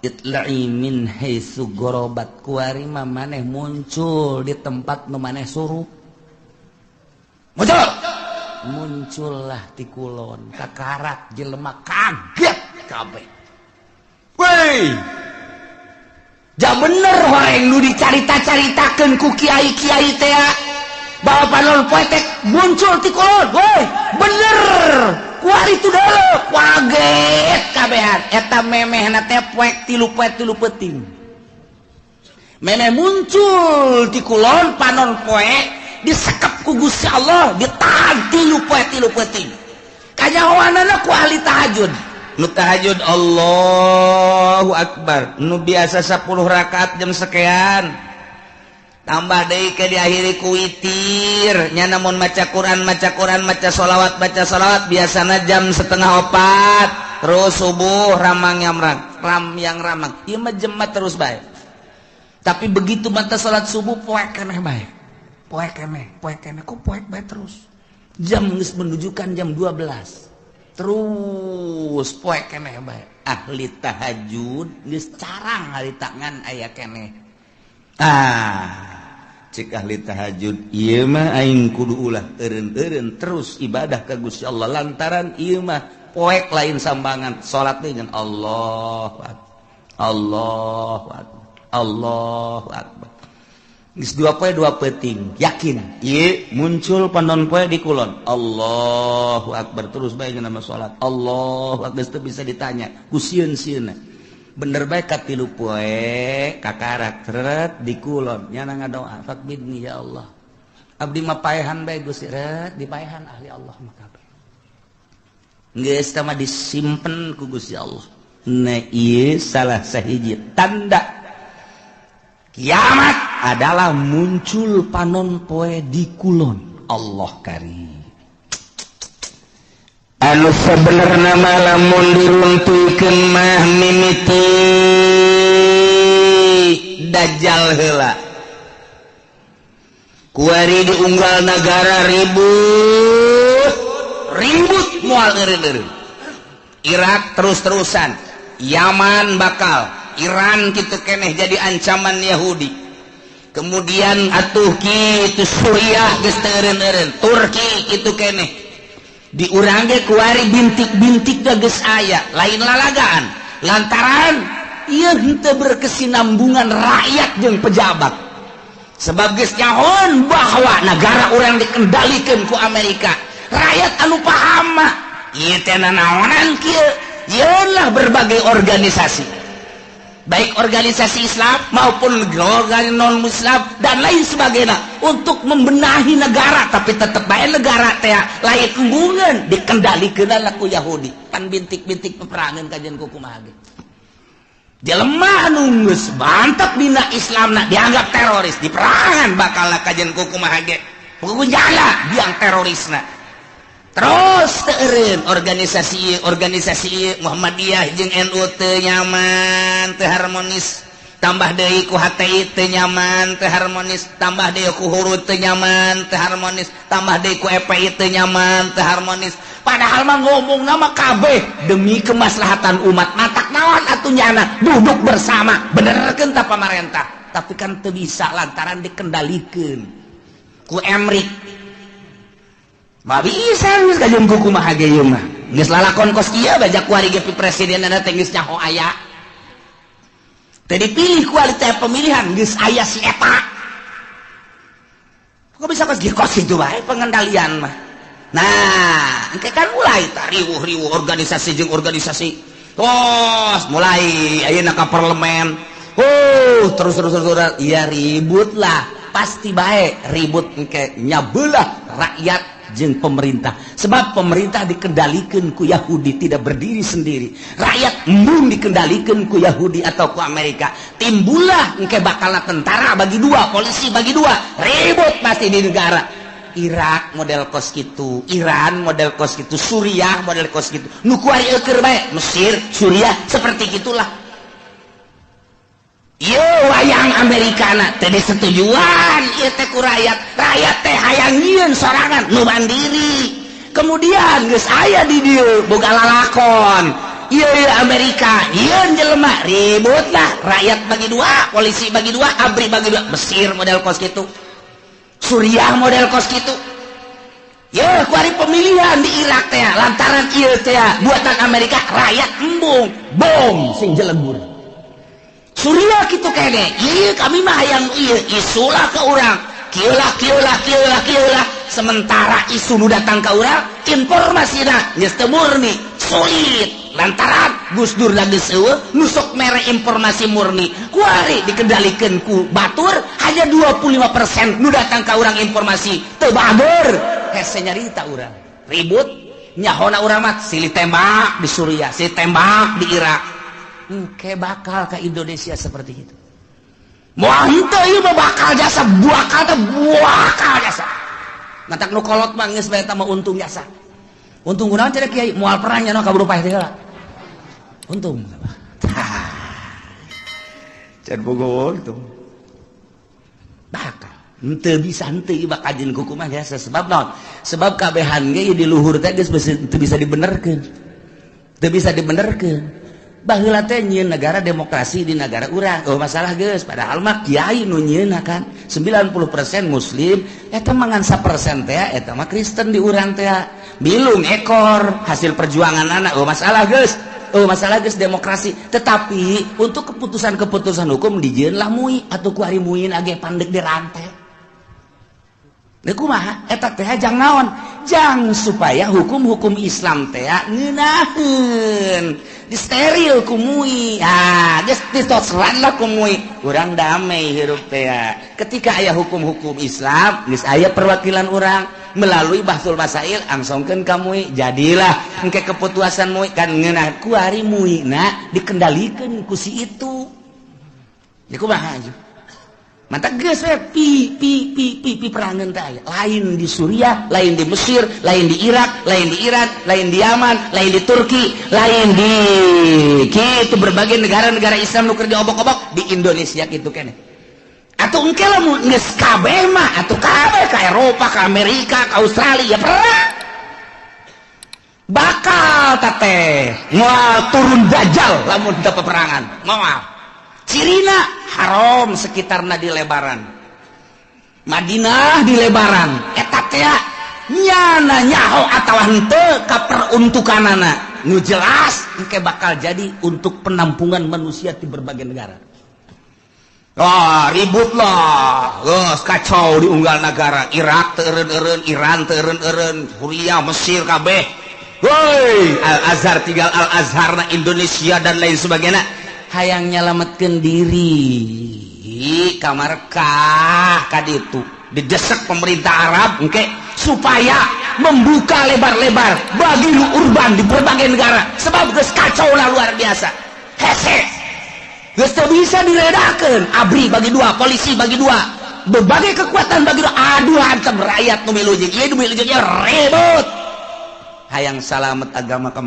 itla'i min haitsu gorobat kuari mah maneh muncul di tempat nu maneh surup muncullah ti kulon kakarak jelema kaget kabeh woi ja bener horeng nu dicarita-caritakeun ku kiai-kiai teh bahwa panon poe teh muncul ti kulon woi bener kuari tu deuleu kaget kabehan eta memehna teh poek 3 peuting memeh muncul ti kulon panon poe disekep ku Gusti Allah ditahan 3 peuting kanyahoanana ku ahli tahajud nu tahajud Allahu Akbar nu biasa 10 rakaat jam sekian tambah deui ke diakhiri ku witir nya namun maca Quran maca sholawat biasana jam 3:30 terus subuh ramang ieu mah jemaat terus bae tapi begitu mata salat subuh poek keneh bae poek keneh kok poek bae terus jam geus menunjukkan jam 12 terus poek keneh bae ahli tahajud geus carang hari tangan aya keneh cik ahli tahajud ieu mah aing kudu ulah eureun-eureun terus ibadah ka Gusti Allah lantaran ieu mah poek lain sambangan salat dengan Allahu Akbar geus 2 poe 2 peuting yakin ieu muncul panon poe di kulon Allahu akbar terus bae nama salat Allahu akbar teu bisa ditanya ku sieun-sieunna bener bae ka 3 poe kakarak teret di kulon nya ngadoa fakbidni ya Allah abdi mah paehan bae Gusti ret dipaehan ahli Allah mah kabeh geus tah mah disimpen ku Gusti Allah nah ieu salah sahiji tanda kiamat adalah muncul panon poe di kulon Allah karim anu sebenarnya mah lamun diruntuikeun mah mimiti dajjal heula kuari diunggal negara ribut moal eureun-eureun Irak terus-terusan Yaman bakal Iran kitu keneh jadi ancaman Yahudi kemudian atuh kitu Suriah geus teu eureun-eureun Turki kitu keneh diurang ge kuari bintik-bintik geus aya lain lalagaan lantaran ieu henteu berkesinambungan rakyat jeung pejabat sebab geus nyahoan bahwa negara urang dikendalikeun ku Amerika rakyat anu paham mah ieu teh naonan kieu ialah berbagai organisasi baik organisasi Islam maupun organisasi non-Islam dan lain sebagainya untuk membenahi negara tapi tetap baik negara teh lain embungan dikendalikeun ku Yahudi pan bintik-bintik peperangan kajian kumaha ge jelema anu geus mantep dina Islamna dianggap teroris diperangan bakal kajian kumaha ge pokoknya jala biang terorisna terus teureun organisasi Muhammadiyah jeung NU teu nyaman teu harmonis tambah deui ku HTI teu nyaman teu harmonis tambah deui ku Hurut teu nyaman teu harmonis tambah deui ku EPI teu nyaman teu harmonis padahal mah ngomongna mah kabeh demi kemaslahatan umat matak naon atuh nyana duduk bersama benerkeun ta pamarentah tapi kan teu bisa lantaran dikendalikeun ku Emrik mah bisa geus kajian kumaha ge ieu mah geus lalakon kos kieu bajak kuari ge presidenna teh geus nyaho aya teh dipilih kuali teh pemilihan geus aya si eta kok bisa kos kitu bae pengendalian mah nah engke kan mulai tah riweuh organisasi jeung organisasi tos mulai ayeuna ka parlemen terus iya ribut lah pasti bae ribut engke nyabelah rakyat jeung pemerintah sebab pemerintah dikendalikan ku Yahudi tidak berdiri sendiri rakyat embung dikendalikan ku Yahudi atau ku Amerika timbullah engke bakalna tentara bagi dua polisi bagi dua ribut pasti di negara Irak model kos kitu Iran model kos kitu Suriah model kos kitu nu kuari eukeur bae Mesir Suriah seperti gitulah ieu wayang Amerikana teh disetujuan ieu teh ku rakyat teh hayang nyieun sorangan nu mandiri kemudian geus aya di dieu boga lalakon ieu Amerika nyieun jelema ribut lah rakyat bagi dua polisi bagi dua abri bagi dua Mesir model kos kitu Suriah model kos kitu ya kuari pemilihan di Irak teh lantaran ieu teh buatan Amerika rakyat embung bom sing jelebur Suriah kitu kene ieu kami mah hayang ieu isulah ke urang kieulah sementara isu nu datang ka urang informasina geus teu murni sulit lantaran Gus Dur geus eueuh nu sok mere informasi murni kuari dikendalikeun ku batur hanya 25% nu datang ka urang informasi teu bager hese nyarita urang ribut nyahona urang mah silih tembak di Suriah silih tembak di Irak engke bakal ke Indonesia seperti itu moal henteu ieu mah bakal jasa buakal jasa matak nu kolot mah geus bae eta mah untung jasa untung kunaon cenah kiai moal perang nya no kaburu paeh teh heula untung can bogo untung bakal henteu bisa henteu bakal kajian kumaha jasa sebab naon sebab kabehan ge di luhur teh geus teu bisa dibenerkeun baheula teh nyieun negara demokrasi di negara urang masalah geus padahal mah kiai nu nyieunna kan 90% muslim eta mangan 1% teh eta mah Kristen di urang teh bilung ekor hasil perjuangan anak masalah geus masalah geus demokrasi, tetapi untuk keputusan-keputusan hukum dijieun lah mui atuh ku ari muin age pandeg dirantai. Da kumaha eta teh jang naon? Jang supaya hukum-hukum Islam teh ngeunaheun disteril ku mui. Geus ditosran lah ku mui. Urang damai hirup teh. Ketika aya hukum-hukum Islam, geus aya perwakilan urang melalui bahsul masail angsongkeun ka mui. Jadilah engke keputusan mui kan ngeunah ku ari muina dikendalikeun ku si itu. Ya kumaha atuh? Mantap geus we pi perangan teh lain di Suriah, lain di Mesir, lain di Irak, lain di Iran, lain di Yaman, lain di Turki, lain di kitu berbagai negara-negara Islam nu keur diobok-obok di Indonesia kitu keneh. Atuh engke lamun geus kabeh mah atuh kabeh ka Eropa, ka Amerika, ka Australia ya perang. Bakal teh moal turun dajjal lamun teu peperangan. Moal. Cirina haram sekitarna di lebaran, Madinah di lebaran, eta teh nyana nyaho atawa henteu ka peruntukanana nu jelas engke bakal jadi untuk penampungan manusia di berbagai negara. Ribut lah, geus kacau di unggal negara, Irak teu eureun-eureun, Iran teu eureun-eureun, Suriah, Mesir kabeh. Woi, Al-Azhar tinggal Al-Azharna Indonesia dan lain sebagainya. Hayang nyalametkeun diri kamarkah kaditu didesak pemerintah Arab engke supaya membuka lebar-lebar bagi urban di berbagai negara sebab geus kacau lah luar biasa hese geus teu bisa diredakeun abri bagi dua polisi bagi dua berbagai kekuatan bagi dua aduh hantem rakyat nu milu jeung ieu nu milu jeung ieu ribut hayang salamet agama ka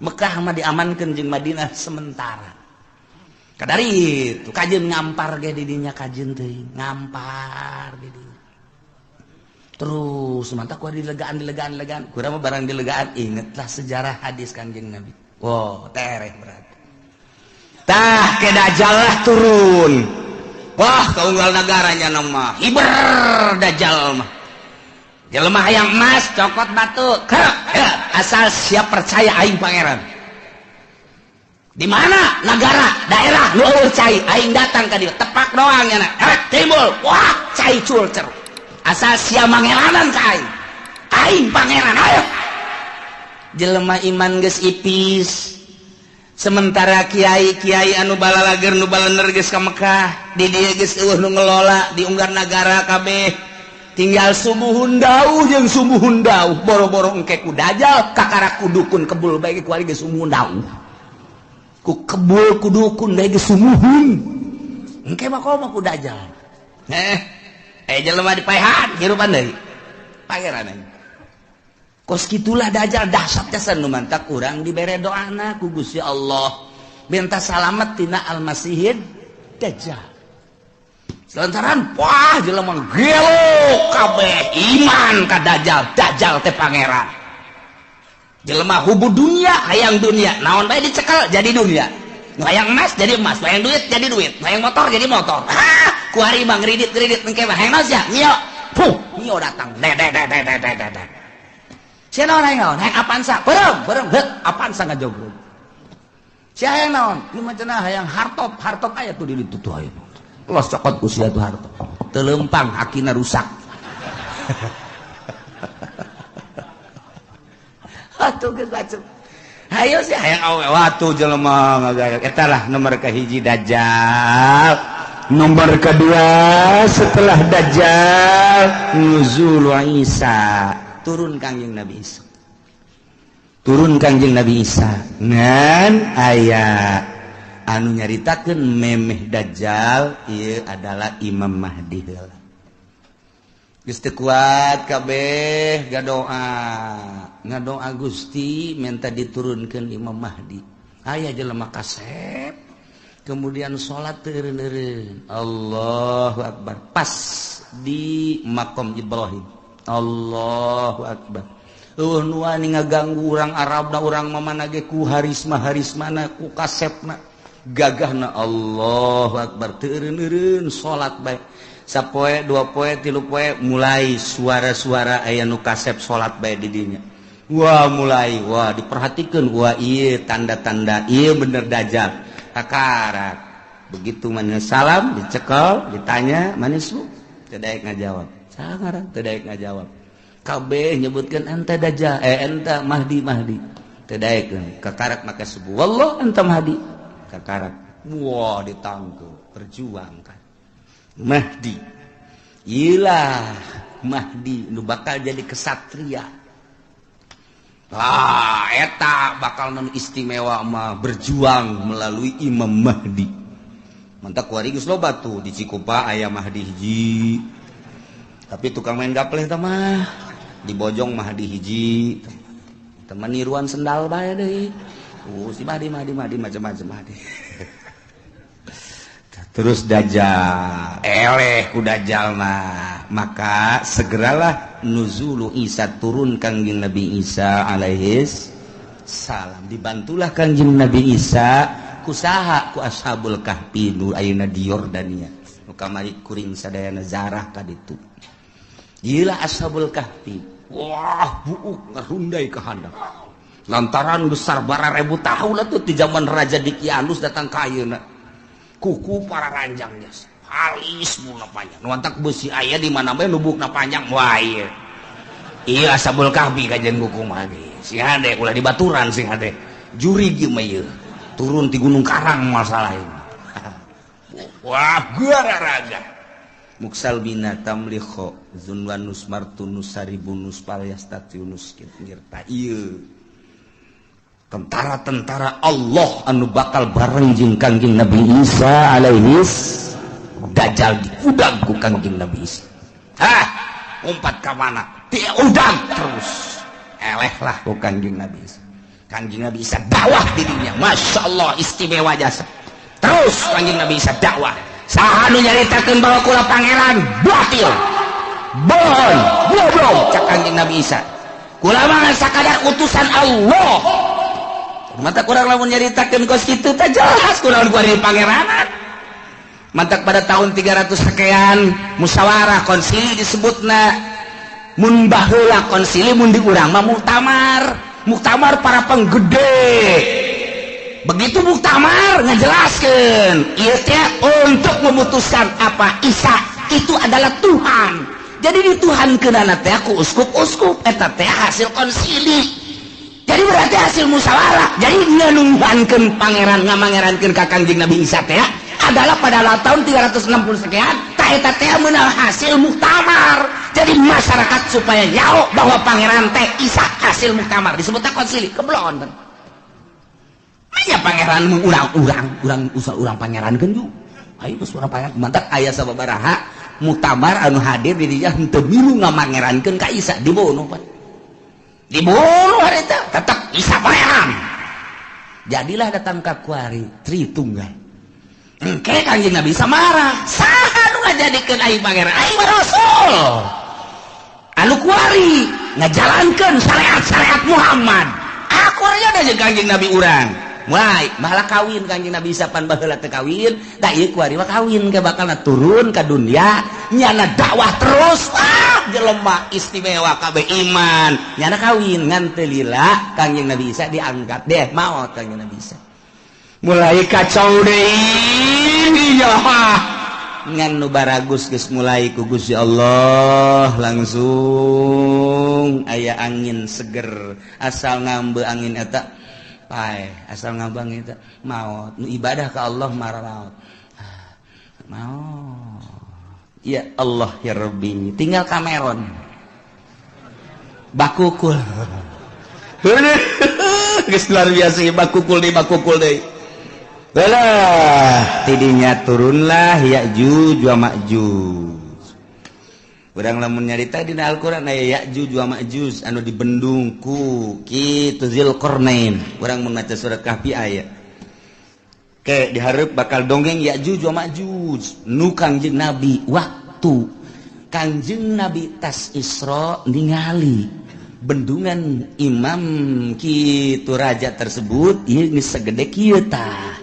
Mekah mah diamankeun jeung Madinah sementara. Kadari itu kajeun ngampar ge di dinya kajeun teuing ngampar di dinya. Terus mantap ku dilegaan kurang mah barang dilegaan ingetlah sejarah hadis Kanjeng Nabi. Wow, tereh berarti. Tah ke dajjal lah turun. Wah, kaunggal negaranya nama hiber dajjal mah. Jelema hayang emas cokot batu. Asal siap percaya aing pangeran. Di mana negara daerah nu eueuh cai aing datang ka dieu tepak doang nya timbul wah cai culcer asal sia mangelanan ka aing pangeran ayo jelema iman geus ipis sementara kiai-kiai anu balalager nu balener geus ka Mekah di dieu geus eueuh nu ngelola di unggar nagara kabeh tinggal sumuhun dauh jeung sumuhun dauh boro-boro engke ku dajal kakara kudukun kebul bae ku ari geus sumuhun dauh ku kebul ku dukun bae geus sumuhun engke mah komo ku dajal jelema dipaehan hirupan deui pangeran aing kos kitulah dajal dahsyat jasan nu mantak urang dibere doana ku Gusti Allah benta salamet tina al-masihid dajjal selantaran wah jelema gelo kabeh iman ka dajjal teh pangeran jelema hubu dunia hayang dunia naon bae dicekel jadi dunia hayang emas jadi emas hayang duit jadi duit hayang motor jadi motor ku hari mah ngridit engke mah hayang naon sia mio mio datang sia naon hayang naon hayang Avanza berem Avanza ngajogrog sia hayang naon ieu mah cenah hayang hartop aya tuh di ditu tuh aya los cokot ku sia tuh hartop teu leumpang akina rusak atuh geus bacem hayo sih hayang awe watu jelema ngagayok eta lah nomor kahiji dajjal nomor kedua setelah dajjal nuzul Isa turun Kangjeng Nabi Isa ngan aya anu nyaritakeun memeh dajjal ieu adalah Imam Mahdi heula geus teu kuat kabeh ngadoa Gusti minta diturunkeun Imam Mahdi aya jelema kasep kemudian salat eureun-eureun Allahu Akbar pas di maqam Ibrahim Allahu Akbar nu wani ngaganggu urang Arabna urang mamana ge ku harismana ku kasepna gagahna Allahu Akbar teu eureun-eureun salat bae sapoe dua poe tilu poe mulai suara-suara aya nu kasep salat bae di dinya Wah mulai diperhatikan, wah iya tanda-tanda iya bener dajjal kakarak. Begitu mana salam dicekel ditanya manis lu teu daek ngajawab sangarang teu daek ngajawab kabeh nyebutkeun ente dajjal ente mahdi teu daek kakarak make subuh wallah ente mahdi kakarak. Wah ditangkeu berjuang kan mahdi ilah mahdi nu bakal jadi kesatria. Eta bakal non istimewa mah berjuang melalui Imam Mahdi. Mantap kuari geus loba tuh di Cikupa aya Mahdi hiji. Tapi tukang main gapleh teh mah di Bojong Mahdi hiji. Teman niruan sendal bae deui. Si Mahdi macam-macam Mahdi. Terus Dajjal, eleh ku Dajjal mah. Maka segeralah nuzulu Isa turun Kangjeng Nabi Isa alaihis salam. Dibantulah Kangjeng Nabi Isa kusaha ku Ashabul Kahfi nu ayeuna di Yordania. Nu kamari kuring sadayana zarah ka ditu. Ieu Ashabul Kahfi. Wah, buuk ngarundai ka handap. Lantaran besar bara 1000 tahun lah tuh di zaman Raja Dikianus datang ka ayeuna. Kuku para ranjangnya halis mula panjang nuantak besi ayah di mana bae lubukna panjang wah iya Ashabul Kahfi kajian kuku magi sing hade ulah di baturan sing hade juri ge mah ieu turun di Gunung Karang masalah ini. Wah gararaga muksal bina tamlikho zunwanus martunus saribunus palyastatiunus ngirta ieu tentara-tentara Allah anu bakal bareng jeung Kangjeng Nabi Isa alaihis Dajjal diudang ku Kangjeng Nabi Isa. Umpat ka mana? Dia udang terus. Eleh lah ku Kangjeng Nabi Isa. Kangjeng Nabi Isa dakwah di dunia. Masya Allah istimewa jasa. Terus Kangjeng Nabi Isa dakwah. Saha nu nyaritakeun bahwa kula pangeran batil. Bohong, goblok cak Kangjeng Nabi Isa. Kula mah sakadar utusan Allah. Mata kurang lamun nyaritakeun kos kitu teh jelas kurang kuari pangeranan. Mantak pada tahun 300 sekian musyawarah konsili disebutna mun baheula konsili mun di urang mah muktamar para penggede. Begitu muktamar ngajelaskeun ieu teh untuk memutuskan apa Isa itu adalah Tuhan. Jadi dituhankeunana teh ku uskup-uskup eta teh hasil konsili. Jadi berarti hasil musyawarah. Jadi nganunghankeun pangeran ngamangerankeun ka Kangjeng Nabi Isa teh adalah pada tahun 360 sekian ta eta teh meunang hasil muktamar. Jadi masyarakat supaya nyaho bahwa pangeran teh Isa hasil muktamar disebutna konsili keblon. Aya pangeran urang pangerankeun ju. Ayo geus urang pangeran mantap aya sababaraha muktamar anu hadir di dieu henteu milu ngamangerankeun ka Isa dibunuh pan. Dibunuh harita tetap Isa pangeran. Jadilah datang ka kuari Tritunggal. Engke Kangjeng Nabi Isa marah. Saha nu ngajadikeun aing pangeran? Aing mah rasul. Anu kuari ngajalankeun syariat Muhammad. Aku aya da jeung Kangjeng Nabi urang. Mulai malah kawin Kangjeng Nabi Isa pan baheula teu kawin, da ieu kuari mah kawin ke bakalna turun ka dunia, nyana dakwah terus. Jelema istimewa kabeh iman. Nyana kawin ngan teu lila Kangjeng Nabi Isa diangkat deh maot Kangjeng Nabi Isa. Mulai kacau deui ya. Ngan nu baragus geus mulai ku Gusti Allah langsung aya angin seger asal ngambe angin eta asal ngabang itu maut nu ibadah ke Allah marah maut ya Allah ya Rabbi tinggal Cameron bakukul geus luar biasa bakukul deui belah tidinya turunlah Ya'juj wa Ma'juj. Urang lamun nyarita dina Al-Qur'an aya Ya'juj wa Ma'juj anu dibendung ku kitu Zulkarnain. Urang mun maca surat Kahfi aya. Ke dihareup bakal dongeng Ya'juj wa Ma'juj nu Kangjeng Nabi waktu Kangjeng Nabi tas Isra ningali bendungan imam kitu raja tersebut ieu geus sagede kieu tah.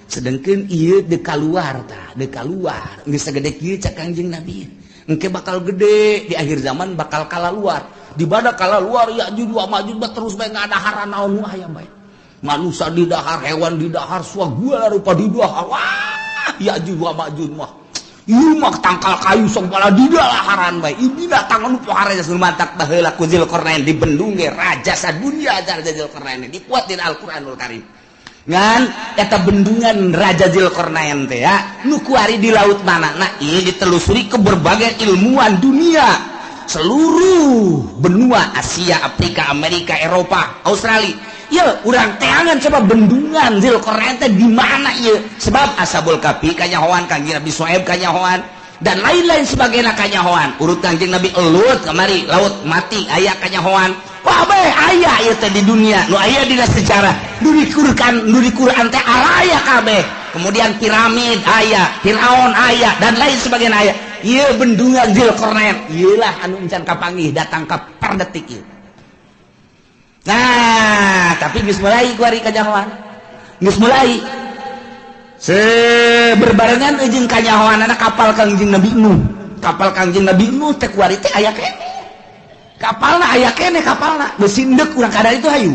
Sedangkan ieu de kaluar geus sagede kieu cak Kangjeng Nabi. Engke bakal gede di akhir zaman bakal kalaluar di bada kala luar Ya'juj wa Ma'juj terus bae ngadahar naon aya bae manusia di dahar hewan di dahar suagua rupa di dahar wah Ya'juj wa Ma'juj mah ieu mah tangkal kayu sok bala di daharan bae ieu binatang anu pohara geus mantak baheula ku Zulkarnain di bendung ge raja sadunya jar Zulkarnain dipuat dina Al-Qur'anul Karim ngan eta bendungan Raja Zulkarnain teh ya nu kuari di laut mana nah ieu ditelusuri ke berbagai ilmuwan dunia seluruh benua Asia, Afrika, Amerika, Eropa, Australia ya urang teangan coba bendungan Zulkarnain teh di mana ieu sebab Ashabul Kahfi kanyahoan Kangjeng Nabi Syuaib kanyahoan dan lain-lain sebagainya kanyahoan urut Kangjeng Nabi Elut kemari laut mati aya kanyahoan kabeh aya ieu teh di dunia nu aya dina sejarah nu di Quran teh aya kabeh kemudian piramid aya Firaun aya dan lain sebagainya aya ieu bendungan Zulkarnain ieulah anu encan kapanggih datang ka per detik ieu nah tapi geus mulai kuari kanyahoan geus mulai berbarengan jeung kanyahoanana kapal Kangjeng Nabi Nuh kapal Kangjeng Nabi Nuh teh kuari teh aya keneh kapalna aya keneh kapalna geus sindek urang kada itu hayu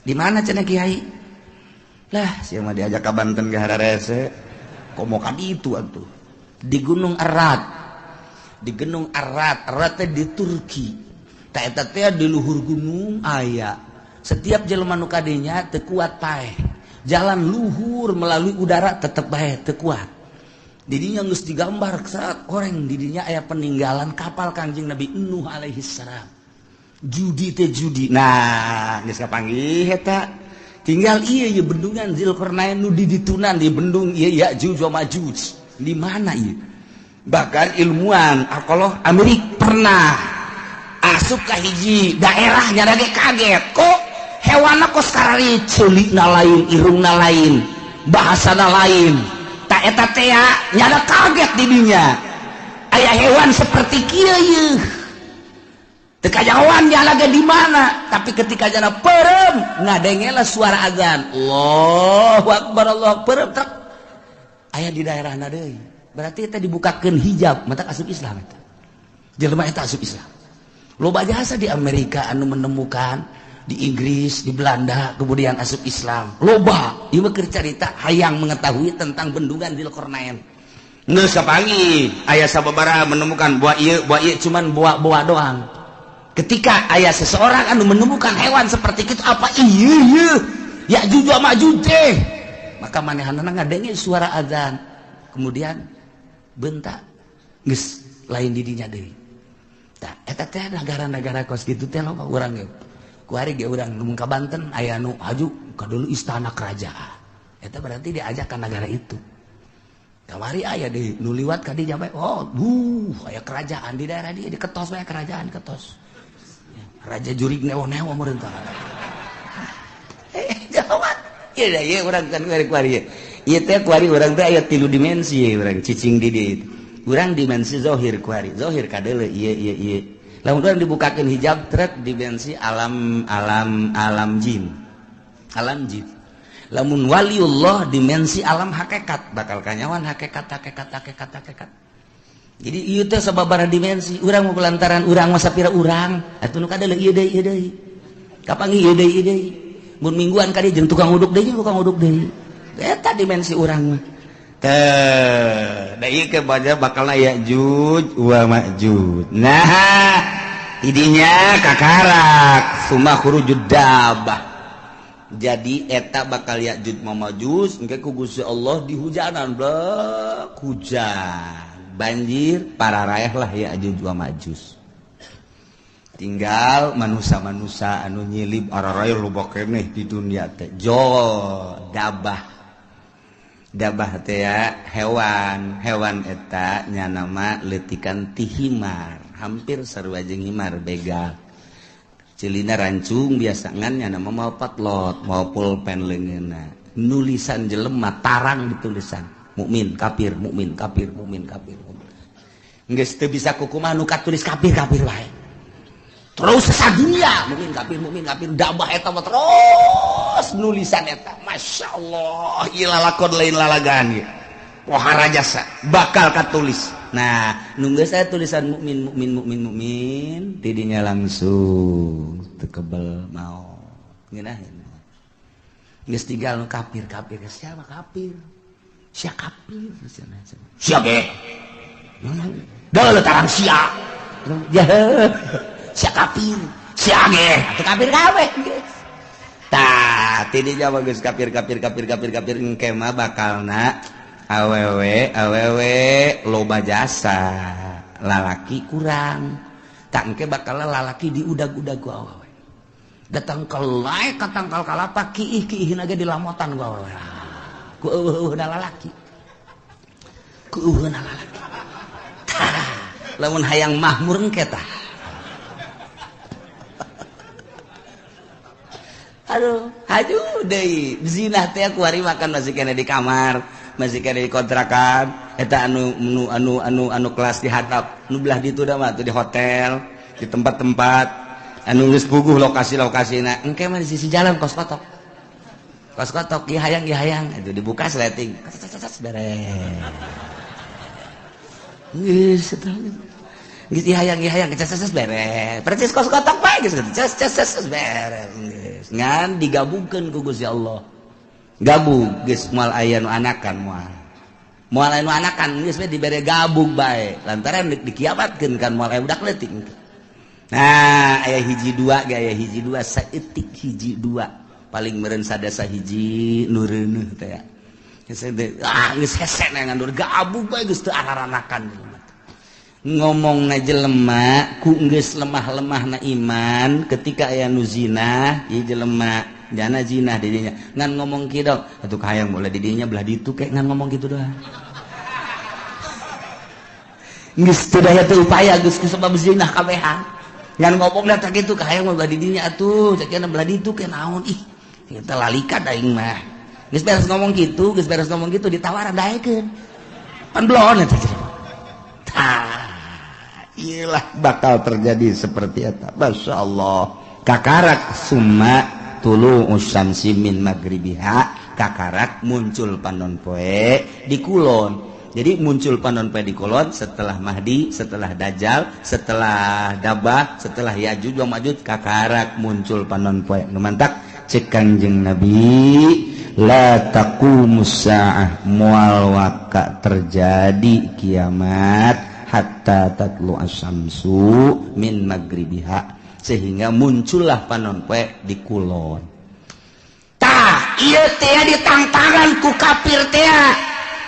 di mana cenah Kiai lah sia mah diajak ka Banten ge hararese komo ka ditu atuh di Gunung Arad teh di Turki ta eta teh di luhur gunung aya setiap jelema nu kadenya teu kuat paeh jalan luhur melalui udara tetep bae teu kuat didinya geus digambar saat orang didinya aya peninggalan kapal Kangjeng Nabi Nuh alaihi salam judi nah geus kapanggih eta tinggal ieu bendungan Zulkarnain nu diditunan di bendung ieu Ya'juj wa Ma'juj di mana ieu bahkan ilmuwan alkohol Amerika pernah asup ka hiji daerah nya ge kaget kok hewanna kos karari ceulikna lain irungna lain bahasana lain tak eta teh nyada kaget di dinya aya hewan seperti kieu yeuh teu kajawan nya lagi di mana tapi ketika jana perem ngadengela suara azan Allahu akbar Allahu akbar tak aya di daerahna deui berarti eta dibukakeun hijab mata asup Islam eta jelema eta asup Islam loba jasa di Amerika anu menemukan di Inggris, di Belanda, kemudian asup Islam. Loba, ieu mah keur carita hayang mengetahui tentang bendungan Zulkarnain. Geus kapanggih aya sababaraha menemukan buah ieu cuman buah doang. Ketika aya seseorang anu menemukan hewan seperti itu apa ieu Ya'juj wa Ma'juj teh. Maka manehanna ngadenge suara azan. Kemudian bentak geus lain di dinya deui. Tah eta teh negara-negara kos kitu teh loba urang ge. Kuari ge urang nu ka Banten aya nu haju ka dulu istana kerajaan eta berarti diajak ka negara itu kamari aya deui nu liwat ka dinya bae oh aya kerajaan di daerah dia diketos bae kerajaan ketos raja jurig newo-newo meureun tah jawab ieu da ieu urang kan kuari ieu teh kuari urang teh aya 3 dimensi urang cicing di dieu urang dimensi zahir kuari zahir ka deuleu ieu lamun urang dibukakeun hijab trek dimensi alam jin lamun waliullah dimensi alam hakikat bakal kanyawan hakikat jadi ieu teh sababaraha dimensi urang mah lantaran urang mah sapira urang atuh nu kadeuleuk ieu deui kapanggih ieu deui mun mingguan ka dieu jeung tukang uduk deui eta dimensi urang mah da ieu ke bakalna Ya'juj wa Ma'juj nah idinya kakarak summa khurujud dabbah jadi eta bakal Ya'juj wa Ma'juj engke ku Gusti Allah dihujanan blek hujan banjir pararaeh lah Ya'juj wa Ma'juj tinggal manusia-manusia anu nyilib araraeh loba keneh di dunia teh dabah teh ya hewan eta nya nama leutikan ti himar hampir sarua jeung himar begal ceulina rancung biasangan nya nama mau patlot mau pulpen leungeunna nulisan jelema tarang ditulisan mukmin kafir geus teu bisa kukumaha nu katulis kafir wae terus sadunya mukmin kafir dabah eta mah terus nulisan eta masyaallah ieu lalakon lain lalagaan ieu pohara jasa bakal katulis Nah nunggu saya tulisan mukmin didinya langsung tekebel mau ngeunaheun geus tinggal nu kafir siapa kafir sia ge dah tarang sia ya sia kafir sia ge atuh kafir kabeh tah tidinya bagus kafir engke mah bakalna awewe loba jasa lalaki kurang tak engke bakal lalaki diudag-udag ku awewe datang kelai katangkal kalapa kiih naga dilamotan ku awewe ku eueuhna lalaki lamun hayang mahmur engke tah aduh haju deui zina teh kuari makan masih kena di kamar masih kena di kontrakan eta anu kelas di hatap nu belah ditu da mah tuh di hotel di tempat-tempat anu geus puguh lokasi-lokasina engke mah di sisi jalan kos kotok ieu hayang itu dibuka sleting beres geus geus hayang beres percis kos kotok bae geus beres geus ngan digabungkeun ku Gusti Allah gabung geus moal aya nu anakan moal aya nu anakan geus we dibere gabung bae lantaran dikiamatkeun kan moal aya budak leutik nah aya hiji dua saeutik hiji dua paling meureun sadasa hiji nu reuneuh teh ya geus hese ngandur gabung bae geus teu araranakan ngomongna jelema ku geus lemah-lemahna iman ketika aya nu zina ieu jelema jana zina didinya ngan ngomong kieu dong atuh hayang mulai didinya belah ditu kayak ngan ngomong gitu doang geus teu daya teu upaya geus sebab zina kabehan ngan ngomong da kitu hayang belah didinya atuh ceukna belah ditu ke naon ih kita lalika aing mah geus beres ngomong gitu ditawaran daekeun pan blon eta iyalah bakal terjadi seperti eta masyaallah kakarak summa tulu usyamsi min magribiha kakarak muncul panon poe di kulon jadi muncul panon poe di kulon setelah Mahdi setelah Dajjal setelah Dabah setelah Yajuj wa Majuj kakarak muncul panon poe nu mantak cek Kangjeng Nabi la taqumus saah moal waka terjadi kiamat hatta tatlu asyamsu min magribiha sehingga muncullah panon poe di kulon tah ieu teh ditangtangan ku kafir teh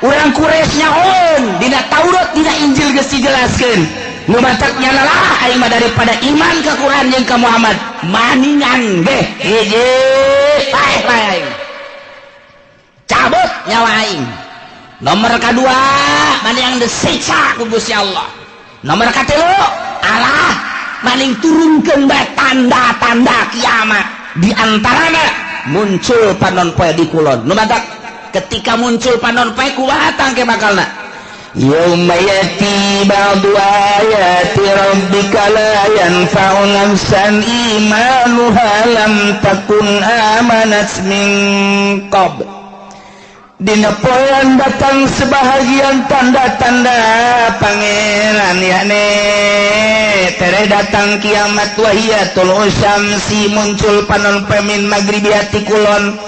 urang Quraisy nyaon dina Taurat dina Injil geus dijelaskeun nu matak nyana lah aing mah daripada iman ka Quran jeung ka Muhammad maningan ge hiji lain cabut nyawa aing nomor kedua maning disiksa ku Gusti Allah nomor katilu Allah maning turunkeun bae tanda-tanda kiamat di antarana muncul panon poe di kulon nu matak ketika muncul panon poe kumaha tangke bakalna yauma yati ba'du ayati rabbika la yanfa'u nafsan imanuha lam takun amanat min qabl dina poean datang sebahagian tanda-tanda pangeran yakni tere datang kiamat wahiyatul usyamsi muncul panon pemin magribiati kulon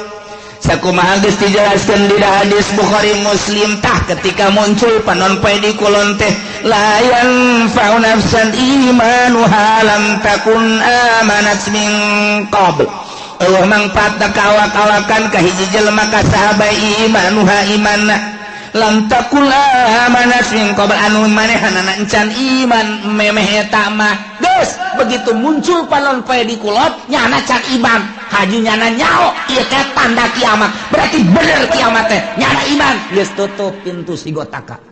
sakumaha geus dijelaskeun di hadis Bukhari Muslim tah ketika muncul panon poe di kulon teh la yanfa'u nafsan imanuha lam takun amanat min qabl Allah mangpaat kawak-kawakan ka hiji jelema ka sahabat imanuha imanna lam takul amanat min qabl anu manehanana encan iman memeh eta mah geus begitu muncul panon poe di kulon nyana can iman haji nyana nyao ieu teh tanda kiamat berarti bener kiamat teh nyana iman geus tutup pintu sigotaka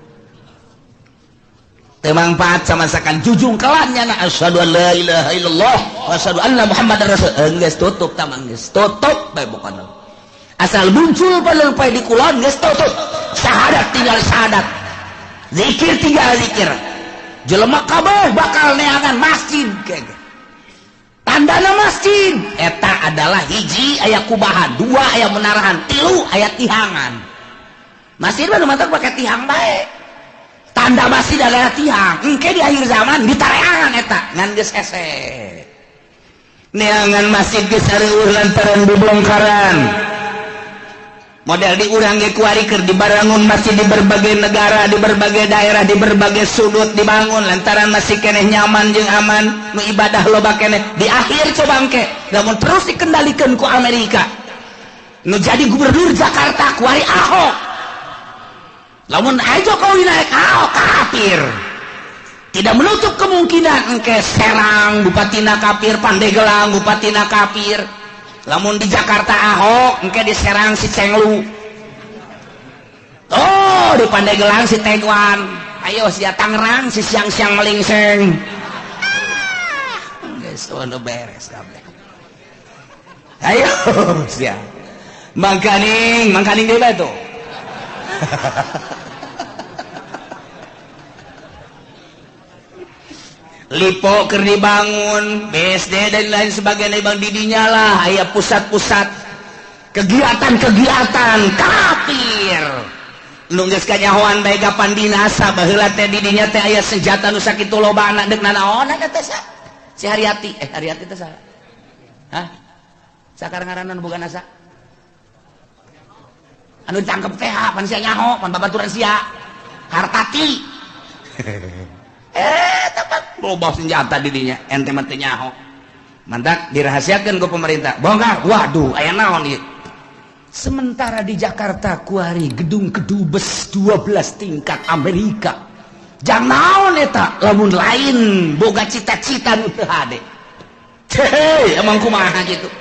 teu mangpaat samasakan jujung kelan nyana asyhadu an la ilaha illallah wa asyhadu anna muhammadar rasul geus tutup tamang geus tutup bae pokona asal muncul panon poe di kulon geus tutup syahadat tinggal syahadat zikir tinggal zikir jelema kabeh bakal neangan masjid tandana masjid eta adalah hiji aya kubahan dua aya menarahan tilu aya tihangan masjid mah mantak pake tihang bae tanda masih daerah tiang engke di akhir zaman ditareangan eta ngan geus ese neangan masjid geus sareueur lantaran dibongkaran model di urang ge kuari keur dibangun masjid di berbagai negara di berbagai daerah di berbagai sudut dibangun lantaran masih keneh nyaman jeung aman nu ibadah loba keneh di akhir coba engke lamun terus dikendalikeun ku Amerika nu jadi gubernur Jakarta kuari Ahok lamun aja Jokowi naik Ahok kafir tidak menutup kemungkinan engke Serang bupatina kafir Pandeglang bupatina kafir lamun di Jakarta Ahok engke di Serang si Cenglu oh di Pandeglang si Tegwan ayo si Tangerang si siang-siang melingseng guys udah beres kabeh ayo sia mangkaning deui tuh Lipo keur dibangun BSD dan lain sebagainya bang didinya lah aya pusat-pusat kegiatan kafir nu geus kanyahoan bae kapan dinasa baheula teh didinya teh aya senjata nu sakitu lobana deuk nanaon eta teh si Haryati Haryati teh saha hah sakar ngaranna boga nasa anu ditangkep teh pan sia nyaho pan babaturan sia Hartati tepat loba senjata didinya ente mah teu nyaho mantak dirahasiakeun ku pemerintah bongkar waduh aya naon ieu sementara di Jakarta kuari gedung kedubes 12 tingkat Amerika jang naon eta lamun lain boga cita-cita nu teu hade emang kumaha gitu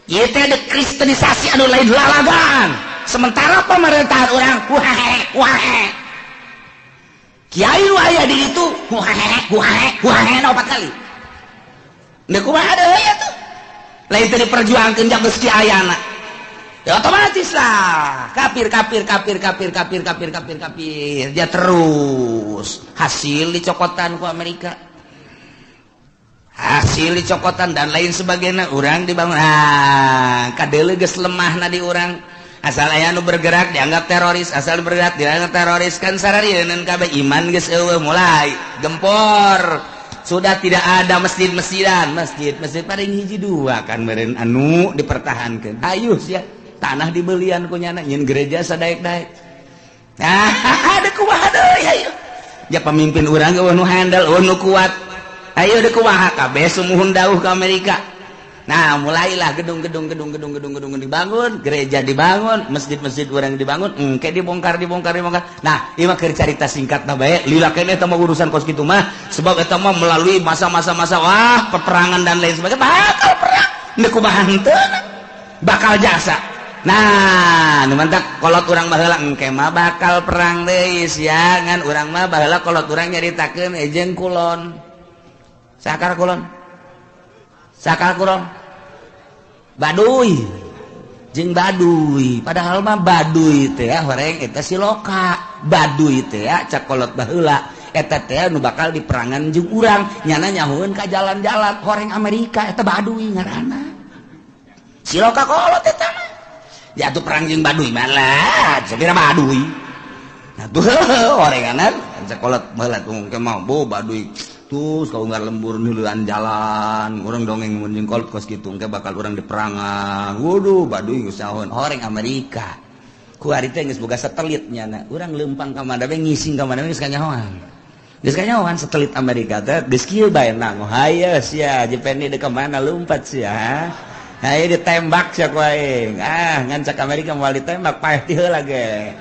ieu teh dekristenisasi anu lain lalagaan sementara pemerintahan orang wahe kiai nu aya di itu wahe 4 kali neu kumaha deui atuh lain teh diperjuangkeun jang geus kiayana ya otomatis lah kafir dia terus hasil dicokotan ku Amerika hasil dicokotan dan lain sebagainya urang dibangun kadeuleu geus lemahna di urang asal aya nu bergerak dianggap teroris asal bergerak dianggap teroris kan sararieun kabeh iman geus eueuh mulai gempor sudah tidak ada masjid-masjidan masjid paling hiji dua kan meureun anu dipertahankeun ayo sia tanah dibelian ku nyana nyeun gereja sadaek-daek ada kumaha deui ayo ya pemimpin urang ge nu handle nu kuat ayo deuk kumaha kabeh sumuhun dawuh ka Amerika. Nah mulailah gedung-gedung dibangun, gereja dibangun, masjid-masjid orang dibangun, engke dibongkar. Nah ieu mah keur carita singkatna bae, lila kene eta mah urusan kos kitu mah, sebab eta mah melalui masa-masa wah peperangan dan lain sebagainya, bakal perang, teu kumaha henteu, bakal jasa. Nah, nu mantak kolot urang baheula engke mah bakal perang deui sia, ngan urang mah baheula kolot urang nyaritakeun ejeung kulon. Sakar kulon. Baduy jeung baduy padahal mah baduy teh horeng eta si loka baduy teh cak kolot baheula eta teh nu bakal diperangan jeung urang nyana nyahoeun ka jalan-jalan horeng Amerika eta baduy ngaranna si loka kolot eta mah ya atuh perang jeung baduy mah lah sabira baduy nah tuh horenganan cak kolot baheula tuh ke mau baduy terus kau nggak lembur nulaan jalan orang dongeng munjing kolot kos gitu engke bakal orang diperangan waduh baduy usahawan orang Amerika ku ari teh geus boga satelitnya na urang leumpang ka mana we ngising ka mana we geus kanyahoan satelit Amerika teh geus kieu bae nang haye sia jepeni deuk ka mana lompat sia haye ditembak sia ku aing ngan cak Amerika moal ditembak paeh ti heula ge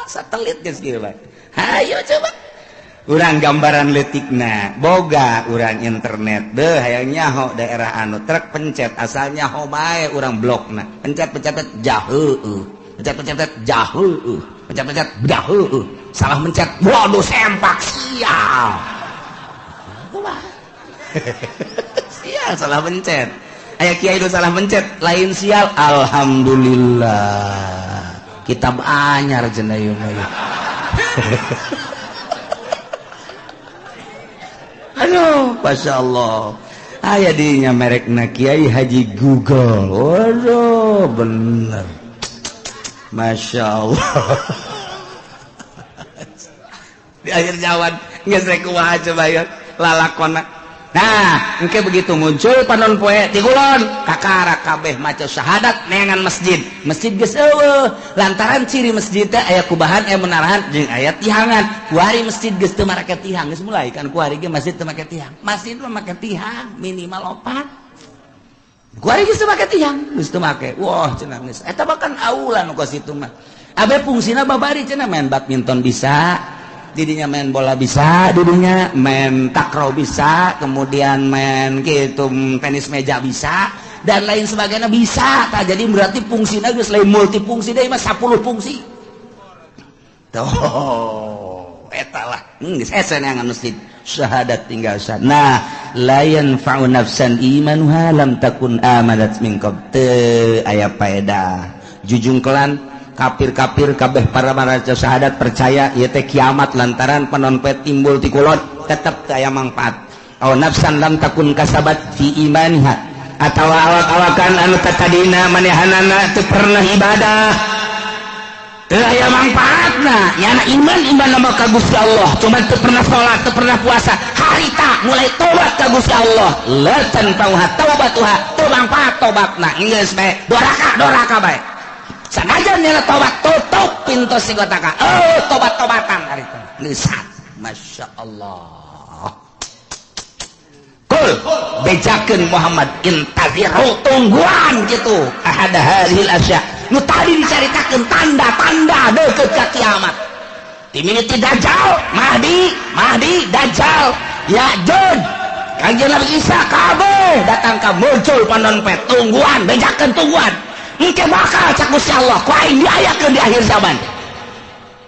satelit geus kieu bae hayo coba urang gambaran letikna boga urang internet deh hayang nyaho daerah anu trek pencet asal nyaho bae urang blokna pencet jaheueuh pencet jaheueuh pencet jaheueuh salah mencet waduh sempak sial sial salah pencet aya kiai nu salah mencet lain sial alhamdulillah kitab anyar cenah ieu aduh, Masya Allah aya dinya merekna Kiai Haji Google waduh bener Masya Allah di akhir zaman geus rek kumaha coba ya lalakonna. Nah, engke begitu muncul panon poe ti kulon kakara kabeh maca syahadat neangan masjid. Masjid geus eueuh, lantaran ciri masjid teh aya kubahan aya menarahan jeung aya tihangan. Kuari masjid geus teu make tihang, geus mulai kan kuari ge masjid teu make tihang. Masjid mah make tihang minimal 4. Kuari geus teu make tihang, geus teu make. Wah, cenah geus eta bahkan aula nu ka situ mah. Abe fungsina babari cenah main badminton bisa. Didinya main bola bisa, didinya main takraw bisa, kemudian main gitu tenis meja bisa dan lain sebagainya bisa. Nah, jadi berarti fungsinya geus lain multifungsi deui mah 10 fungsi. Tuh, eta lah. Geus esen yang masjid syahadat tinggal syahadat. Nah, la yanfa'u nafsan imanuha lam takun amanat min qabl. Teu aya faedah. Jujungkelan kafir-kafir kabeh para maca syahadat percaya ieu teh kiamat lantaran penonpet timbul ti kulon tetep teu aya mangpaat. Aw nafsan lam takun kasabat fi imaniha atawa awak-awakan anu tatadina manehanana teu pernah ibadah teu aya mangpaatna. Nyana iman mah ka Gusti Allah cuma teu pernah salat teu pernah puasa harita mulai tobat ka Gusti Allah la tanfa'uha taubatuha teu mangpaat tobatna geus bae doraka bae. Sanajan nyana tobat tutup pintu sigotaka. Tobat-tobatan hari itu. Lisat. Masya Allah. Kul bejakeun Muhammad intaziru tungguan gitu. Ahada hadhil asya. Nu tadi dicaritakeun tanda-tanda deukeut ka kiamat. Timiniti Dajjal, Mahdi, Dajjal, Ya'juj. Kanjeng Nabi Isa kabeh datang ka muncul panonpet tungguan, bejakeun tungguan. Engke bakal cak Gusti Allah ku aing diayakeun di akhir zaman.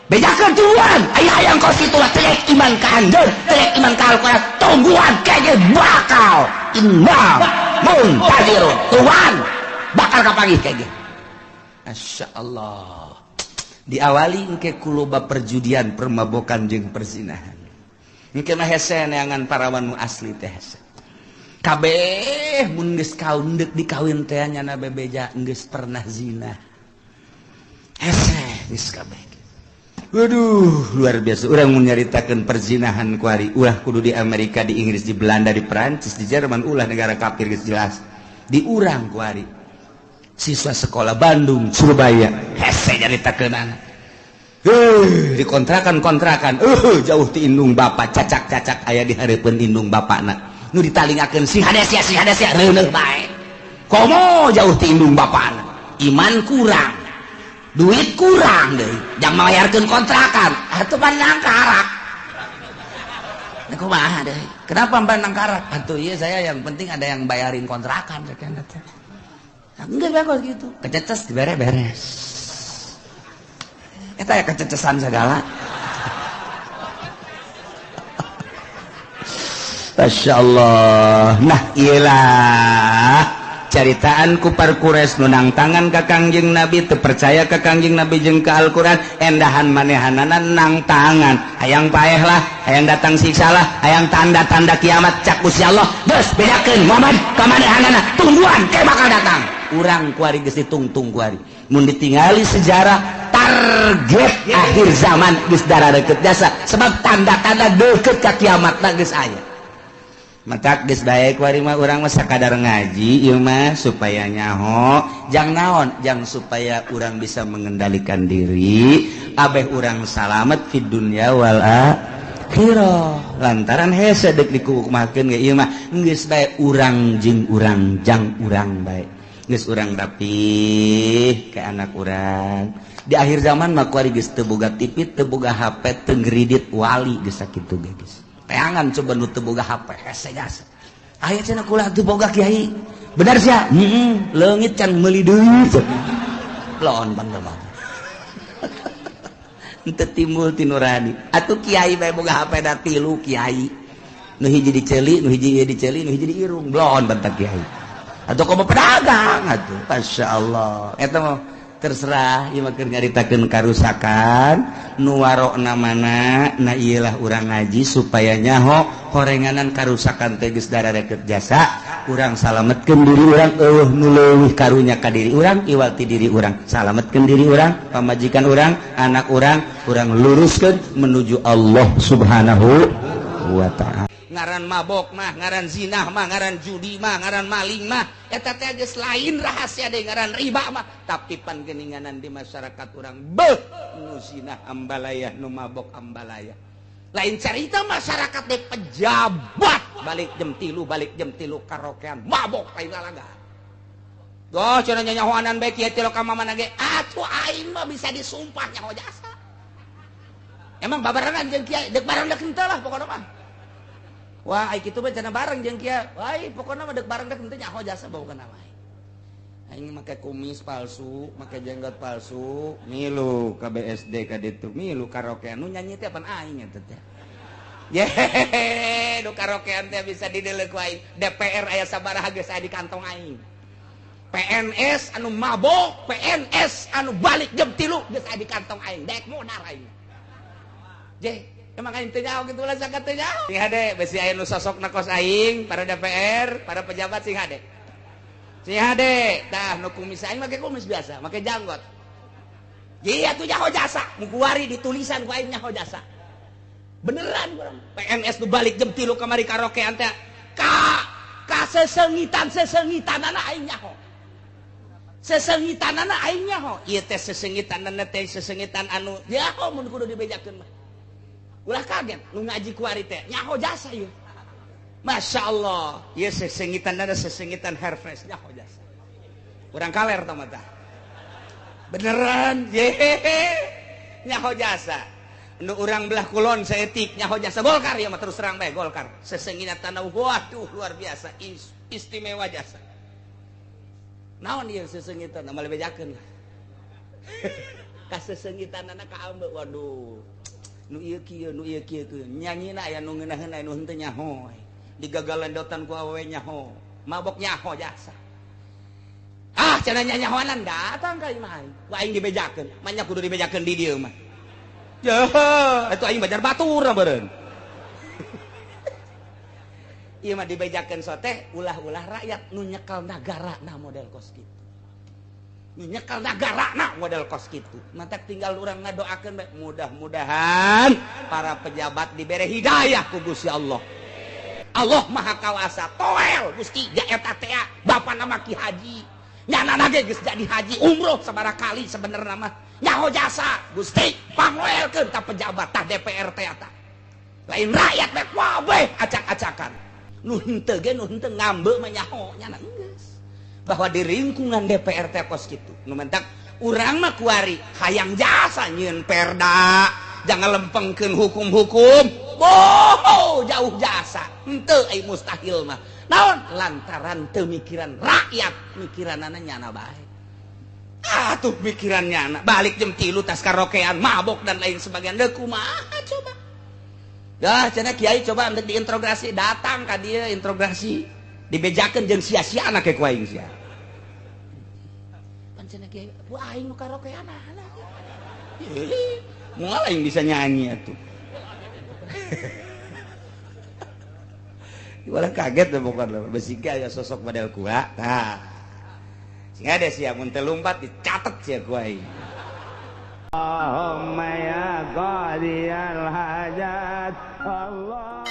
Bejakeun tungguan, aya hayang kos kitu lah terek iman ka anjeun, terek iman ka Al-Qur'an, tungguan kege bakal inna muntazirun. Tuhan bakal kapanggih kege. Masya Allah. Diawali engke kuloba perjudian, permabokan jeung perzinahan. Engke mah hese neangan parawan nu asli teh hese. Kabeh mun geus kaun deuk dikawin teh nyana bebeja geus pernah zina. Hese geus kabeh. Waduh, luar biasa. Urang mun nyaritakeun perzinahan kuari, ulah kudu di Amerika, di Inggris, di Belanda, di Perancis, di Jerman, ulah negara kafir geus jelas. Di urang kuari. Siswa sekolah Bandung, Surabaya, hese nyaritakeunana. Dikontrakan, jauh ti indung bapa, cacak-cacak aya di hareupeun indung bapana. Nu ditalingakeun si hadasya reuneuh bae. Komo jauh ti indung bapana. Iman kurang. Duit kurang deui. Jang mayarkeun kontrakan. Atuh pandang karak. Nah, kumaha deui? Kenapa pandang karak? Atuh ieu saya yang penting ada yang bayarin kontrakan sakena teh. Enggak bagus gitu. Kececes dibere-beres. Eta ya kececesan segala. Masya Allah. Nah iyalah caritaan kupar kures nunang tangan ka Kangjeng Nabi terpercaya ka Kangjeng Nabi jeung ka Al-Quran endahan manehanana nang tangan hayang paeh lah hayang datang siksa lah hayang tanda-tanda kiamat cak Gusti Allah geus bedakeun Muhammad ka manehanana tungguan ke bakal datang urang kuari geus ditungtung kuari mun ditingali sejarah target akhir zaman geus dara deukeut jasa sebab tanda-tanda deukeut ka kiamatna geus aya. Matak geus bae kuari mah urang mah sakadar ngaji ieu mah supaya nyaho jang naon jang supaya urang bisa mengendalikan diri abeh urang salamet fid dunya wal akhirah lantaran hese deuk dikukumakeun ge ieu mah geus bae urang jeung urang jang urang bae geus urang rapih ke anak urang di akhir zaman mah kuari geus teu boga TV teu boga HP teu ngridit wali geus sakitu ge geus teangan coba nu teu boga HP hese gas aya cenah kulah teu boga kiai bener sia leungit can meuli deui laon bener mah henteu timbul ti nurani atuh kiai bae boga HP da 3 kiai nu hiji diceuli nu hiji diceuli nu hiji diirung laon bentak kiai atuh komo pedagang atuh masyaallah eta mah terserah ieu mah keur nyaritakeun karusakan nu warokna mana na iyalah urang ngaji supaya nyaho horenganan karusakan teh geus darareket jasa urang salametkeun diri urang eueuh nu leuwih karunya ka diri urang iwal ti diri urang salametkeun diri urang pamajikan urang anak urang luruskeun menuju Allah Subhanahu wa ta'ala. Ngaran mabok mah, ngaran zinah mah, ngaran judi mah, ngaran maling mah, eta teh geus lain rahasia deui ngaran riba mah, tapi pan geuninganan di masyarakat urang beuh nu zinah ambalaya, nu mabok ambalaya. Lain cerita masyarakat dek pejabat balik jam 3 karaokean mabok lain lalaga. Doh cenah nyanyahoanan bae kieu teh ka mamana ge atuh aing mah bisa disumpah nyaho jasa. Emang babarengan jeung kieu dek bareng dek henteu lah pokona mah. Wah, ai kitu mah cenah bareng jeung kieu. Wah, pokona mah dek bareng dek henteu nyaho jasa bawa wae. Aing make kumis palsu, make jenggot palsu, milu ka BSD ka ditu, milu karaokean nu nyanyi teh apaan aing eta teh. Ye, nu karaokean teh bisa didelek ku aing. DPR aya sabaraha geus aya di kantong aing. PNS anu mabok, PNS anu balik jam 3 geus aya di kantong aing. Dek modal aing. Je, emang aing teh nyaho kitu lah sakat teh nyaho. Sing hade besi aya nu sosokna kos aing, para DPR, para pejabat sing hade. Sing hade, tah nu kumis aing make kumis biasa, make janggot. Ye atuh nyaho jasa, mukuari ditulisan ku aing nyaho jasa. Beneran urang. PNS nu balik jam 3 kamari karaokean teh ka sesengitan-sesengitanana aing nyaho. Sesengitanana aing nyaho. Ieu teh sesengitanana teh sesengitan anu nyaho mun kudu dibejakeun mah. Ulah kaget nu ngaji kuari teh nyaho jasa ieu. Masya Allah, ieu sesengitan ada sesengitan Hermes nyaho jasa. Urang kaler tah mah. Beneran, ye nyaho jasa. Nu urang belah kulon saeutik nyaho jasa Golkar ya mah terus terang bae Golkar. Sesengitan waduh luar biasa istimewa jasa. Naon ieu sesengitan mah lebejakeun lah. Ka sesengitanana ka ambe waduh. Nu ieu kieu tuh nyanyina aya nu ngeunaheun aya nu henteu nyaho. Digagalendotan ku awewe nyaho. Mabok nyaho jasa. Ah cenah nyanyahoanan datang ka imah. Ku aing dibejakeun, manya kudu dibejakeun di dieu mah. Ya, itu aing bajar batur beureun. Ieu mah dibejakeun soteh ulah-ulah rakyat nu nyekel nagarana model kos kitu. Nu nyekel nagarana model kos kitu. Mata tinggal urang ngadoakeun bae mudah-mudahan para pejabat dibere hidayah ku Gusti Allah. Allah Maha Kawasa, toel Gusti ja eta teh bapana mah Ki Haji. Nyanana ge geus jadi haji umroh sabaraha kali sebenarnya mah. Nyaho jasa Gusti pangoelkeun ka pejabat tah DPR teh eta. Lain rakyat bae kabeh acak-acakan. Nu henteu ge nu henteu ngambe mah nyaho nyana geus. Bahwa di lingkungan DPR teh kos kitu. Nu mentak urang mah kuari hayang jasa nyieun perda, jangan lempengkeun hukum-hukum. Boh, jauh jasa. Henteu ai mustahil mah. Naon? Lantaran teu mikiran rakyat, mikiranana nyana bae. Atuh mikiran nyana balik jam 3 tas karaokean mabok dan lain sebagainya. Deuk kumaha coba? Dah cenah kiai coba untuk diintrogasi, datang ka dieu introgasi. Dibejakeun jeung sia-siana ke ku aing sia. Pan cenah kiai, "Bu aing nu karaokean ana." Moal aing bisa nyanyi atuh. Walah kaget deh pokoknya besi aya sosok model kua. Nah. Sing ada sia mun teu lumpat dicatet sia ku aing. Allahumma ya qadiyal hajat Allah